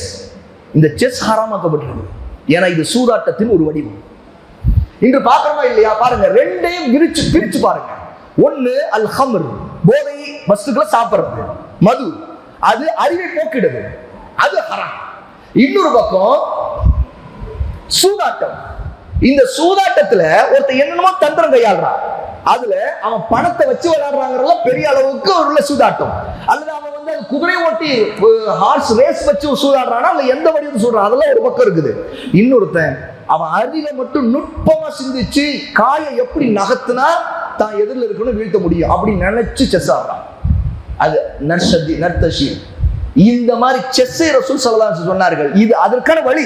இந்த செஸ் ஹராமாக்கப்பட்டிருக்கு, ஏன்னா இது சூதாட்டத்தின் ஒரு வடிவம். இன்று பார்க்கிறோமா இல்லையா? பாருங்க, ரெண்டையும் பிரிச்சு பாருங்க. ஒண்ணு அல் ஹம்ர், போதை வஸ்துக்களை சாப்பிடுறது, மது, அது அறிவை போக்கிடுது, அது ஹராம். இன்னொரு பக்கம் சூதாட்டம். இந்த சூதாட்டத்துல ஒருத்தர் என்னென்னமோ தந்திரம் கையாளுறான், அதுல அவன் பணத்தை வச்சு விளையாடுறாங்க பெரிய அளவுக்கு உள்ள சூதாட்டம். அல்லது அவன் வந்து குதிரை ஓட்டி ஹார்ஸ் ரேஸ் வச்சு சூதாடுறானா, அல்ல எந்த வடிவம் சொல்றான், அதெல்லாம் ஒரு பக்கம் இருக்குது. இன்னொருத்தன் அவன் அறிவை மட்டும் நுட்பமா சிந்திச்சு காயை எப்படி நகர்த்தினா தான் எதிரில் இருக்கணும் வீழ்த்த முடியும் அப்படின்னு நினைச்சு செஸ் ஆடுறான், அது நர்த்தஷி. இந்த மாதிரி செஸ்ஸை ரசூல் ஸல்லல்லாஹு அலைஹி வஸல்லம் சொன்னார்கள். இது அதற்கான வழி.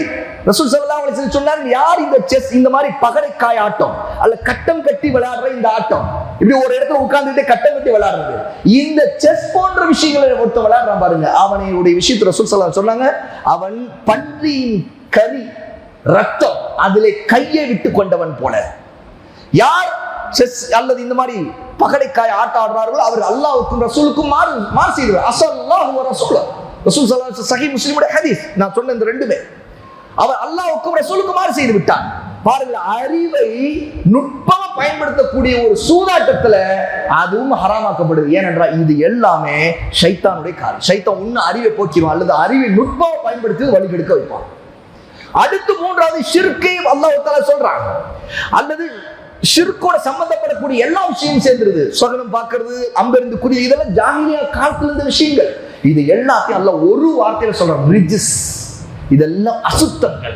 ரசூல் ஸல்லல்லாஹு அலைஹி வஸல்லம் சொன்னார்கள், யார் இந்த செஸ், இந்த மாதிரி பகடைக்காய் ஆட்டம் அல்ல கட்டம் கட்டி விளையாடுற இந்த ஆட்டம், இப்படி ஒரு இடத்துல உட்கார்ந்துட்டு கட்டம் கட்டி விளையாடுறது, இந்த செஸ் போன்ற விஷயங்களை ஒருத்தர் விளையாடுறான் பாருங்க, அவனுடைய விஷயத்தை ரசூல் ஸல்லல்லாஹு அலைஹி வஸல்லம் சொன்னாங்க, அவன் பன்றியின் கறி ரத்தம் அதிலே கையை விட்டு கொண்டவன் போல. யார் செஸ் அல்லது இந்த மாதிரி பகடைக்காய் ஆட்டம் ஆடுறார்களோ அவர் அல்லாஹ்வுக்கும் ரசூலுக்கும் மாறு செய்வார். அஸல்லாஹு வ ரசூலுஹு, ரசூல் ஸல்லல்லாஹு அலைஹி வஸல்லம் சஹீஹ் முஸ்லிமுடைய ஹதீஸ், நான் சொன்ன இந்த ரெண்டுமே, அவர் அல்லாஹ்வுக்கும் ரசூலுக்கும் மாறு செய்து விட்டார். பாருங்க, அறிவை நுட்பமா பயன்படுத்தக்கூடிய ஒரு சூதாட்டத்துல அதுவும் ஹராமாக்கப்படுது. ஏனென்றால் இது எல்லாமே ஷைத்தானுடைய காரியம். ஷைத்தான் ஒன்னு அறிவை போக்கிடுவான், அல்லது அறிவை நுட்பமா பயன்படுத்தி வழிகெடுக்க வைப்பான். அடுத்து மூன்றாவது ஷிர்கை அல்லாஹ் தஆலா சொல்றாங்க, அல்லது ஷிர்கோட சம்பந்தப்படக்கூடிய எல்லா விஷயமும் சேர்ந்துருது. சொர்க்கம் பார்க்கிறது, அம்பெருந்து குறி, இதெல்லாம் ஜாஹிலியா காலத்துல இருந்த விஷயங்கள். இது எல்லாத்தையும் அல்லாஹ் ஒரு வார்த்தையில சொல்றான், ரிஜிஸ், இதெல்லாம் அசுத்தங்கள்.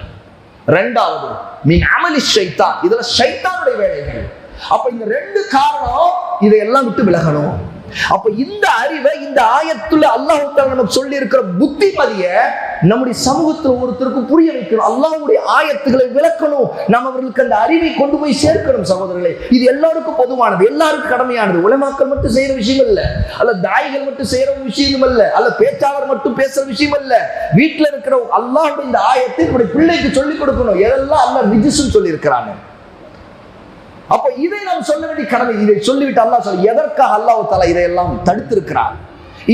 ரெண்டாவது மின் அமலி ஷைத்தான், இதெல்லாம் ஷைத்தானுடைய வேலைகள். அப்ப இந்த ரெண்டு காரணம், இதையெல்லாம் விட்டு விலகணும். அப்ப இந்த அறிவை இந்த ஆயத்துல அல்லாஹ் தஆலா நமக்கு சொல்லி இருக்கிற புத்திமதியை நம்முடைய சமூகத்தில் ஒருத்தருக்கு புரிய வைக்கணும், அல்லாஹ்வுடைய ஆயத்துக்களை விளக்கணும், நாம் அவர்களுக்கு அந்த அறிவை கொண்டு போய் சேர்க்கணும். சகோதரர்களே, இது எல்லாருக்கும் பொதுவானது, எல்லாருக்கும் கடமையானது. உலமாக்கள் மட்டும் செய்யற விஷயம் அல்ல, அல்ல தாய்கள் மட்டும் செய்யற விஷயம் அல்ல, அல்ல பேச்சாளர் மட்டும் பேசுற விஷயம் அல்ல. வீட்டில் இருக்கிற அல்லாஹ்வுடைய இந்த ஆயத்தை நம்முடைய பிள்ளைக்கு சொல்லிக் கொடுக்கணும். எதெல்லாம் அல்லாஹ் ரிஜிஸ்ட்னு சொல்லி இருக்கிறாங்க. அப்ப இதை நாம் சொல்ல வேண்டிய கடமை. இதை சொல்லிவிட்டு அல்லாஹ் சொல்ல, எதற்காக அல்லாஹ் தஆலா இதையெல்லாம் தடுத்திருக்கிறார்?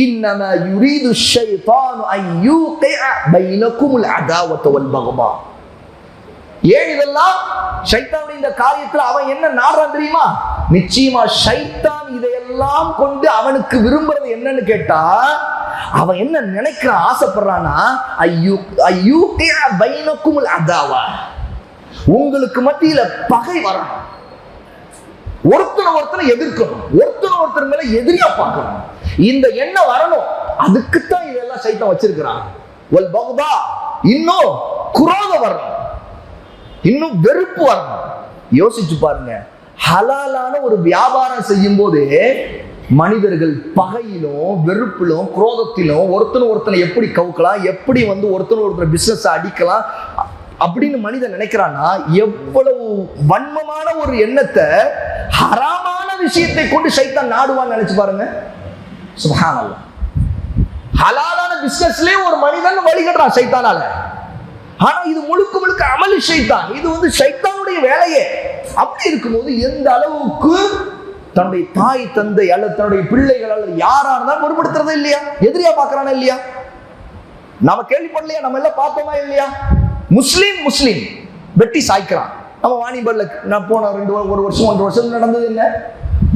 இன்னமா யுரீது ஷைத்தானு அன் யூகிஅ பைனகுமுல் அதாவத வல் பக்தா. ஏன் இதெல்லாம்? ஷைத்தானுடைய இந்த காரியத்துல அவன் என்ன நாடுறான் தெரியுமா? நிச்சயமா ஷைத்தான் இதையெல்லாம் கொண்டு அவனுக்கு விரும்புறது என்னன்னு கேட்டா, அவன் என்ன நினைக்கிறான், ஆசைப்படுறான்னா, அய்யூகிஅ பைனகுமுல் அதாவா, உங்களுக்கு மத்தியில பகை வரணும், ஒருத்தனை எதிர்க்கணும், ஒருத்தர் மேல எதிரியா பார்க்கணும், இந்த எண்ணம் வரணும். அதுக்குத்தான் இதெல்லாம் சைத்தான் வச்சிருக்கிறான். வல் பக்தா, இன்னும் குரோதம் வரணும், இன்னும் வெறுப்பு வரணும். யோசிச்சு பாருங்க, ஹலாலான ஒரு வியாபாரம் செய்யும் போது மனிதர்கள் பகையிலும் வெறுப்பிலும் குரோதத்திலும் ஒருத்தனை எப்படி கவுக்கலாம், எப்படி ஒருத்தர் பிசினஸ் அடிக்கலாம் அப்படின்னு மனிதன் நினைக்கிறான்னா, எவ்வளவு வன்மமான ஒரு எண்ணத்தை ஹராமான விஷயத்தை கொண்டு ஷைத்தான் நாடுவான்னு நினைச்சு பாருங்க. சுப்ஹானல்லாஹ். ஹலாலான பிசினஸ்லயே ஒரு மனிதன் வழிகட்டுறான் ஷைத்தானால. ஆனா இது முழுக்க அமலி ஷைத்தான், இது ஷைத்தானுடைய வேலையே. அப்படி இருக்கும்போது எந்த அளவுக்கு தன்னுடைய தாய் தந்தை அல்லது தன்னுடைய பிள்ளைகள் அல்லது யாரா இருந்தாலும் பொருட்படுத்துறதே இல்லையா, எதிரியா பாக்குறானா இல்லையா? நாம கேள்விப்படலையா? நம்ம எல்லாம் பார்த்தோமா இல்லையா? முஸ்லீம் வெட்டி சாய்க்கிறான். நம்ம வாணிபல்ல நான் போன ஒரு வருஷம் 1.5 வருஷம் நடந்தது என்ன,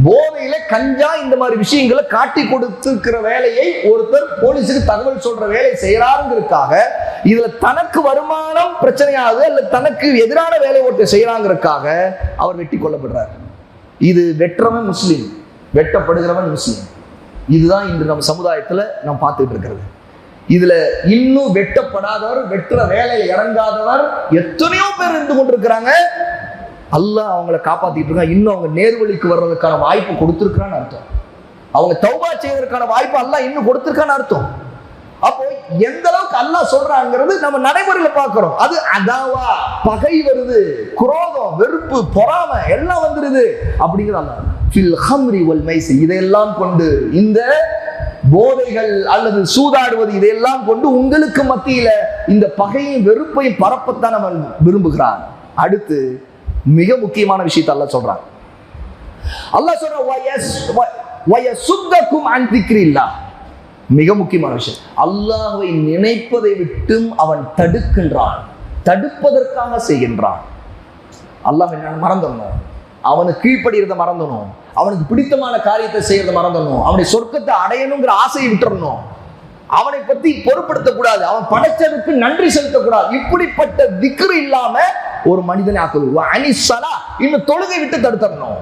போதையில கஞ்சா இந்த மாதிரி விஷயங்களை காட்டி கொடுத்துக்கிற வேலையை ஒருத்தர் போலீஸுக்கு தகவல் சொல்ற வேலையை செய்யறாங்கிறதுக்காக, இதுல தனக்கு வருமானம் பிரச்சனையாகுது அல்ல தனக்கு எதிரான வேலை ஒருத்தர் செய்யறாங்கிறதுக்காக அவர் வெட்டி கொல்லப்படுறார். இது வெற்றவன் முஸ்லீம், வெட்டப்படுகிறவன் முஸ்லீம். இதுதான் இன்று நம்ம சமுதாயத்துல நாம் பார்த்துட்டு இருக்கிறது. இதுல இன்னும் வெட்டப்படாதவர், வெற்ற வேலையில் இறங்காதவர் எத்தனையோ பேர் இருந்து கொண்டிருக்கிறாங்க. அல்லாஹ் அவங்களை காப்பாத்திட்டு இருக்கான். இன்னும் அவங்க நேர்வழிக்கு வர்றதுக்கான வாய்ப்பு கொடுத்திருக்கான்னு அர்த்தம். அவங்க தௌபா செய்வதற்கான வாய்ப்பு அல்லாஹ் இன்னும் கொடுத்திருக்கான்னு அர்த்தம். அப்போ எந்த அளவுக்கு அல்லாஹ் சொல்றாங்கிறது நம்ம நடைமுறையில பார்க்கிறோம். அது அதாவா, பகை வருது, குரோதம், வெறுப்பு, பொறாமை எல்லாம் வந்துருது அப்படிங்கிற அல்லாஹ் ஃபில் ஹம்ரி வல் மைஸி, இதையெல்லாம் கொண்டு, இந்த போதைகள் அல்லது சூதாடுவது, இதையெல்லாம் கொண்டு உங்களுக்கு மத்தியில இந்த பகையும் வெறுப்பையும் பரப்பத்தான் நம்ம விரும்புகிறான். அடுத்து மிக முக்கியமான விஷயத்தை அல்லாஹ் சொல்றான். அல்லாஹ் சொல்றான் வயசுத்தக்கும் அன் திக்ரில்லாஹ். மிக முக்கியமான விஷயம், அல்லாஹ்வை நினைப்பதை விட்டும் அவன் தடுக்கின்றான், தடுப்பதற்காக செய்கின்றான். அல்லாஹ் என்ன மறந்துடணும், அவனுக்கு கீழ்ப்படிறத மறந்துடணும், அவனுக்கு பிடித்தமான காரியத்தை செய்யறத மறந்துடணும், அவனுடைய சொர்க்கத்தை அடையணுங்கிற ஆசையை விட்டுறணும், அவனை பத்தி பொறுப்படுத்தக்கூடாது, அவன் படைச்சதுக்கு நன்றி செலுத்தக்கூடாது. இப்படிப்பட்ட திக்ரு இல்லாம ஒரு மனிதனை ஆக்குது. இன்னும் தொழுகை விட்டு தடுத்தரணும்,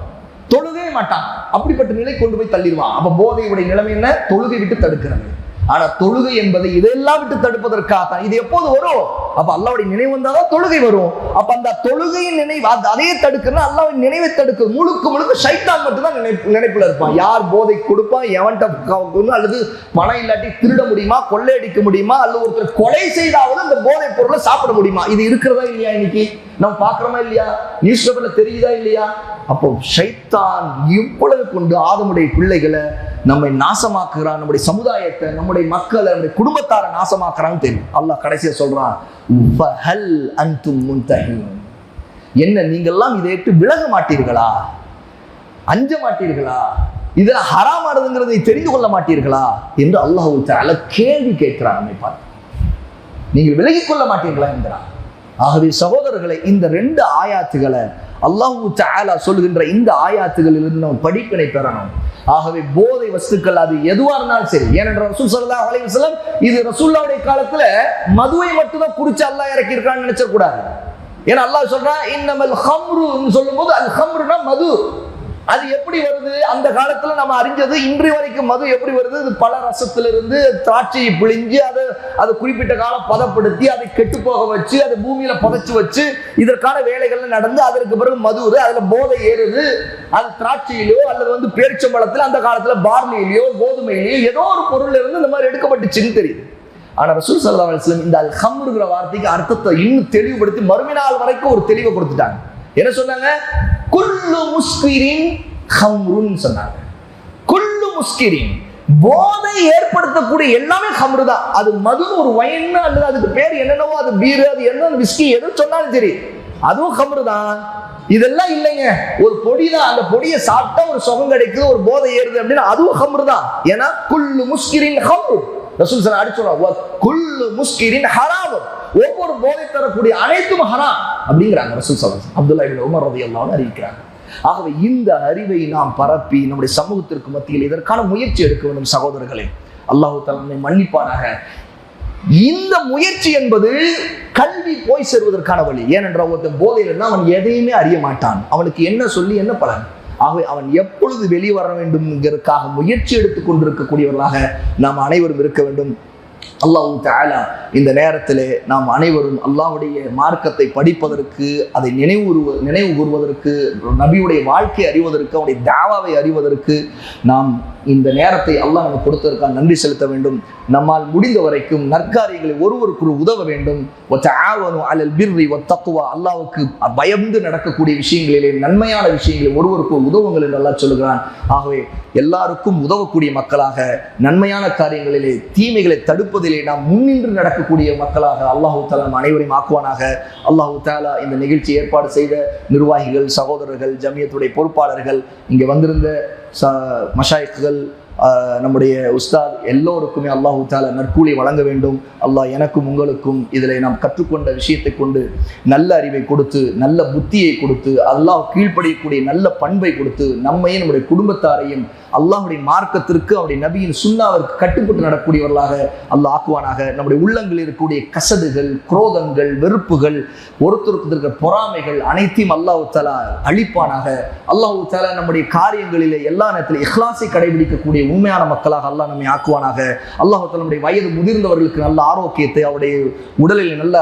தொழுகவே மாட்டான், அப்படிப்பட்ட நிலை கொண்டு போய் தள்ளிடுவான். அப்ப போதையுடைய நிலைமை என்ன? தொழுகை விட்டு தடுக்கிறது. ஆனா தொழுகை என்பதை இதெல்லாம் விட்டு தடுப்பதற்காக இது எப்போது வரும்? அப்ப அல்லாஹ்வுடைய நினைவு வந்தாதான் தொழுகை வரும். அப்ப அந்த தொழுகையின் நினைவு அதையே தடுக்கணும், அல்லாஹ்வின் நினைவை தடுக்க முழுக்க ஷைத்தான் மட்டும்தான் நினைப்புல இருப்பான். யார் போதை கொடுப்பான், எவன்கிட்ட அல்லது பணம் இல்லாட்டி திருட முடியுமா, கொள்ளையடிக்க முடியுமா, அல்லது ஒருத்தர் கொலை செய்தாவது அந்த போதை பொருளை சாப்பிட முடியுமா? இது இருக்கிறதா இல்லையா? இன்னைக்கு நம்ம பார்க்கிறோமா இல்லையா? நியூஸ் பேப்பர்ல தெரியுதா இல்லையா? அப்போ ஷைத்தான் இவ்வளவு கொண்டு ஆதமுடைய பிள்ளைகளை நம்மை நாசமாக்குறான், நம்முடைய சமுதாயத்தை, நம்முடைய மக்களை, நம்முடைய குடும்பத்தாரை நாசமாக்குறான்னு தெரியும். அல்லாஹ் கடைசியா சொல்றான், என்ன நீங்கெல்லாம் இதை விட்டு விலக மாட்டீர்களா, அஞ்ச மாட்டீர்களா, இதுல ஹராமானதுங்கிறதை தெரிந்து கொள்ள மாட்டீர்களா என்று அல்லாஹ் தஆலா கேள்வி கேட்கிறான். நம்மை பார்த்து நீங்கள் விலகிக் கொள்ள மாட்டீர்களா என்கிறான். ஆகவே சகோதரர்களை, இந்த 2 ஆயாத்துகளை அல்லாஹ் தஆலா சொல்கின்ற இந்த ஆயாத்துகளிலிருந்து நம்ம படிப்பினை பெறணும். ஆகவே போதை வஸ்துக்கள் அது எதுவா இருந்தாலும் சரி, ஏனென்ற ரசூல் ஸல்லல்லாஹு அலைஹி வஸல்லம் இது ரசூலுல்லாஹ்வுடைய காலத்துல மதுவை மட்டும் தான் குடிச்சு அல்லாஹ் இறக்கி இருக்கான்னு நினைச்ச கூடாது. ஏன்னா அல்லாஹ் சொல்றான் இன்னமல் ஹம்ருன்னு சொல்லும்போது அல் ஹம்ருனா மது. அது எப்படி வருது? அந்த காலத்துல நம்ம அறிஞ்சது இன்று வரைக்கும் மது எப்படி வருது? இது பல ரசத்திலிருந்து திராட்சையை பிழிஞ்சு அதை குறிப்பிட்ட காலம் பதப்படுத்தி அதை கெட்டு போக வச்சு அதை பூமியில புதைச்சு வச்சு இதற்கான வேலைகள் நடந்து அதற்கு பிறகு மது, அதுல போதை ஏறுது. அது திராட்சையிலோ அல்லது பேரிச்சம்பழத்துல, அந்த காலத்துல பார்லியிலோ கோதுமையிலோ ஏதோ ஒரு பொருள் இருந்து இந்த மாதிரி எடுக்கப்பட்டுச்சுன்னு தெரியுது. ஆனா ரசூல் ஸல்லல்லாஹு அலைஹி வஸல்லம் இந்த அல் ஹம்ருங்கிற வார்த்தைக்கு அர்த்தத்தை இன்னும் தெளிவுபடுத்தி மறுமைநாள் வரைக்கும் ஒரு தெளிவை கொடுத்துட்டாங்க. என்ன சொன்னாங்க? குல்லு முஸ்கிரின் ஹம்ருன் சொன்னாங்க. குல்லு முஸ்கிரின், போதை ஏற்படுத்தக்கூடிய எல்லாமே ஹம்ரு தான். அது மது, ஒரு வைன், அல்லது அதுக்கு பேர் என்னென்னவோ, அது பீர், அது என்ன விஸ்கி, எது சொன்னாலும் சரி, அதுவும் ஹம்ரு தான். இதெல்லாம் இல்லைங்க, ஒரு பொடி தான். அந்த பொடியை சாப்பிட்டா ஒரு சுகம் கிடைக்குது, ஒரு போதை ஏறுது அப்படின்னா அதுவும் ஹம்ரு தான். ஏன்னா குல்லு முஸ்கிரின் ஹம்ரு, ரசூல் ஸல்லல்லாஹு அலைஹி வஸல்லம் குல்லு முஸ்கிரின் ஹராம், ஒவ்வொரு போதை தரக்கூடிய அனைத்தும் ஹராம் அப்படிங்கிறாங்க ரசூல் ஸல்லல்லாஹு அலைஹி வஸல்லம். அப்துல்லாஹ் இப்னு உமர் ரலியல்லாஹு அன்ஹு அறிவிக்கிறாங்க. ஆகவே இந்த அறிவை நாம் பரப்பி நம்முடைய சமூகத்திற்கு மத்தியில் இதற்கான முயற்சி எடுக்க வேண்டும் சகோதரர்களே. அல்லாஹ் தஆலா நம்மை மன்னிப்பானாக. இந்த முயற்சி என்பது கல்வி போய் சேருவதற்கான வழி. ஏனென்றால் ஒருத்தன் போதையில் இருந்தால் அவன் எதையுமே அறிய மாட்டான். அவனுக்கு என்ன சொல்லி என்ன பலன்? ஆகவே அவன் எப்பொழுது வெளியே வர வேண்டும் என்கிறதுக்காக முயற்சி எடுத்துக் கொண்டிருக்கக்கூடியவர்களாக நாம் அனைவரும் இருக்க வேண்டும். அல்லாஹ் தஆலா இந்த நேரத்திலே நாம் அனைவரும் அல்லாஹ்வுடைய மார்க்கத்தை படிப்பதற்கு, அதை நினைவு கூறுவதற்கு, நபியுடைய வாழ்க்கையை அறிவதற்கு, அவருடைய தாவாவை அறிவதற்கு நாம் இந்த நேரத்தை அல்லாஹ் நமக்கு கொடுத்ததற்காக நன்றி செலுத்த வேண்டும். நம்மால் முடிந்த வரைக்கும் நற்காரியங்களை ஒருவருக்கு உதவ வேண்டும். அலல் பிர்ரி வத்தக்வா, அல்லாஹ்வுக்கு பயந்து நடக்கக்கூடிய விஷயங்களிலே, நன்மையான விஷயங்களில் ஒருவருக்கு உதவுங்கள் என்று அல்லாஹ் சொல்கிறான். ஆகவே எல்லாருக்கும் உதவக்கூடிய மக்களாக, நன்மையான காரியங்களிலே தீமைகளை தடுப்பதிலே நாம் முன்னின்று நடக்கக்கூடிய மக்களாக அல்லாஹ் தஆலா அனைவரையும் ஆக்குவானாக. அல்லாஹ் தஆலா இந்த நிகழ்ச்சி ஏற்பாடு செய்த நிர்வாகிகள், சகோதரர்கள், ஜமியத்துடைய பொறுப்பாளர்கள், இங்கே வந்திருந்த மஷாயிக்குகள், நம்முடைய உஸ்தாத் எல்லோருக்குமே அல்லாஹ் தஆலா நற்கூலி வழங்க வேண்டும். அல்லாஹ் எனக்கும் உங்களுக்கும் இதில் நாம் கற்றுக்கொண்ட விஷயத்தை கொண்டு நல்ல அறிவை கொடுத்து, நல்ல புத்தியை கொடுத்து, அல்லாஹ் கீழ்ப்படியக்கூடிய நல்ல பண்பை கொடுத்து, நம்மையும் நம்முடைய குடும்பத்தாரையும் அல்லாஹுடைய மார்க்கத்திற்கு, அவருடைய நபியின் சுன்னாவிற்கு கட்டுப்பட்டு நடக்கூடியவர்களாக அல்லாஹ் ஆக்குவானாக. நம்முடைய உள்ளங்களில் இருக்கக்கூடிய கசடுகள், குரோதங்கள், வெறுப்புகள், ஒருத்தருக்கு இருக்கிற பொறாமைகள் அனைத்தையும் அல்லாஹ் தஆலா அழிப்பானாக. அல்லாஹ் தஆலா நம்முடைய காரியங்களிலே எல்லா நேரத்திலும் இஹ்லாஸை கடைபிடிக்கக்கூடிய உண்மையான மக்களாக அல்லாஹ் நம்மை ஆக்குவானாக. அல்லாஹ் தஆலா நம்முடைய வயது முதிர்ந்தவர்களுக்கு நல்ல ஆரோக்கியத்தை, அவருடைய உடலில் நல்ல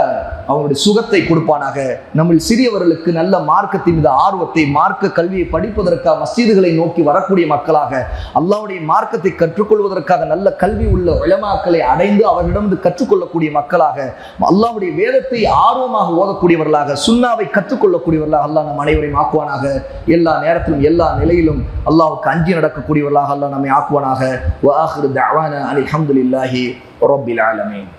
அவருடைய சுகத்தை கொடுப்பானாக. நம்ம சிறியவர்களுக்கு நல்ல மார்க்கத்தின் மீது ஆர்வத்தை, மார்க்க கல்வியை படிப்பதற்காக மஸ்ஜிதுகளை நோக்கி வரக்கூடிய மக்களாக, அல்லாஹ்வுடைய மார்க்கத்தை கற்றுக்கொள்வதற்காக நல்ல கல்வி உள்ள உலமாக்களை அடைந்து அவர்களிடம் கற்றுக்கொள்ளக்கூடிய மக்களாக, அல்லாஹ்வுடைய வேதத்தை ஆர்வமாக ஓதக்கூடியவர்களாக, சுன்னாவை கற்றுக்கொள்ளக்கூடியவர்களாக அல்லாஹ் நம் அனைவரையும் ஆக்குவானாக. எல்லா நேரத்திலும் எல்லா நிலையிலும் அல்லாஹ்வுக்கு அஞ்சி நடக்கக்கூடியவர்களாக அல்லாஹ் நம்மை ஆக்குவானாக. வ ஆகிரு தஅவானா அல்ஹம்துலில்லாஹி ரப்பில் ஆலமீன்.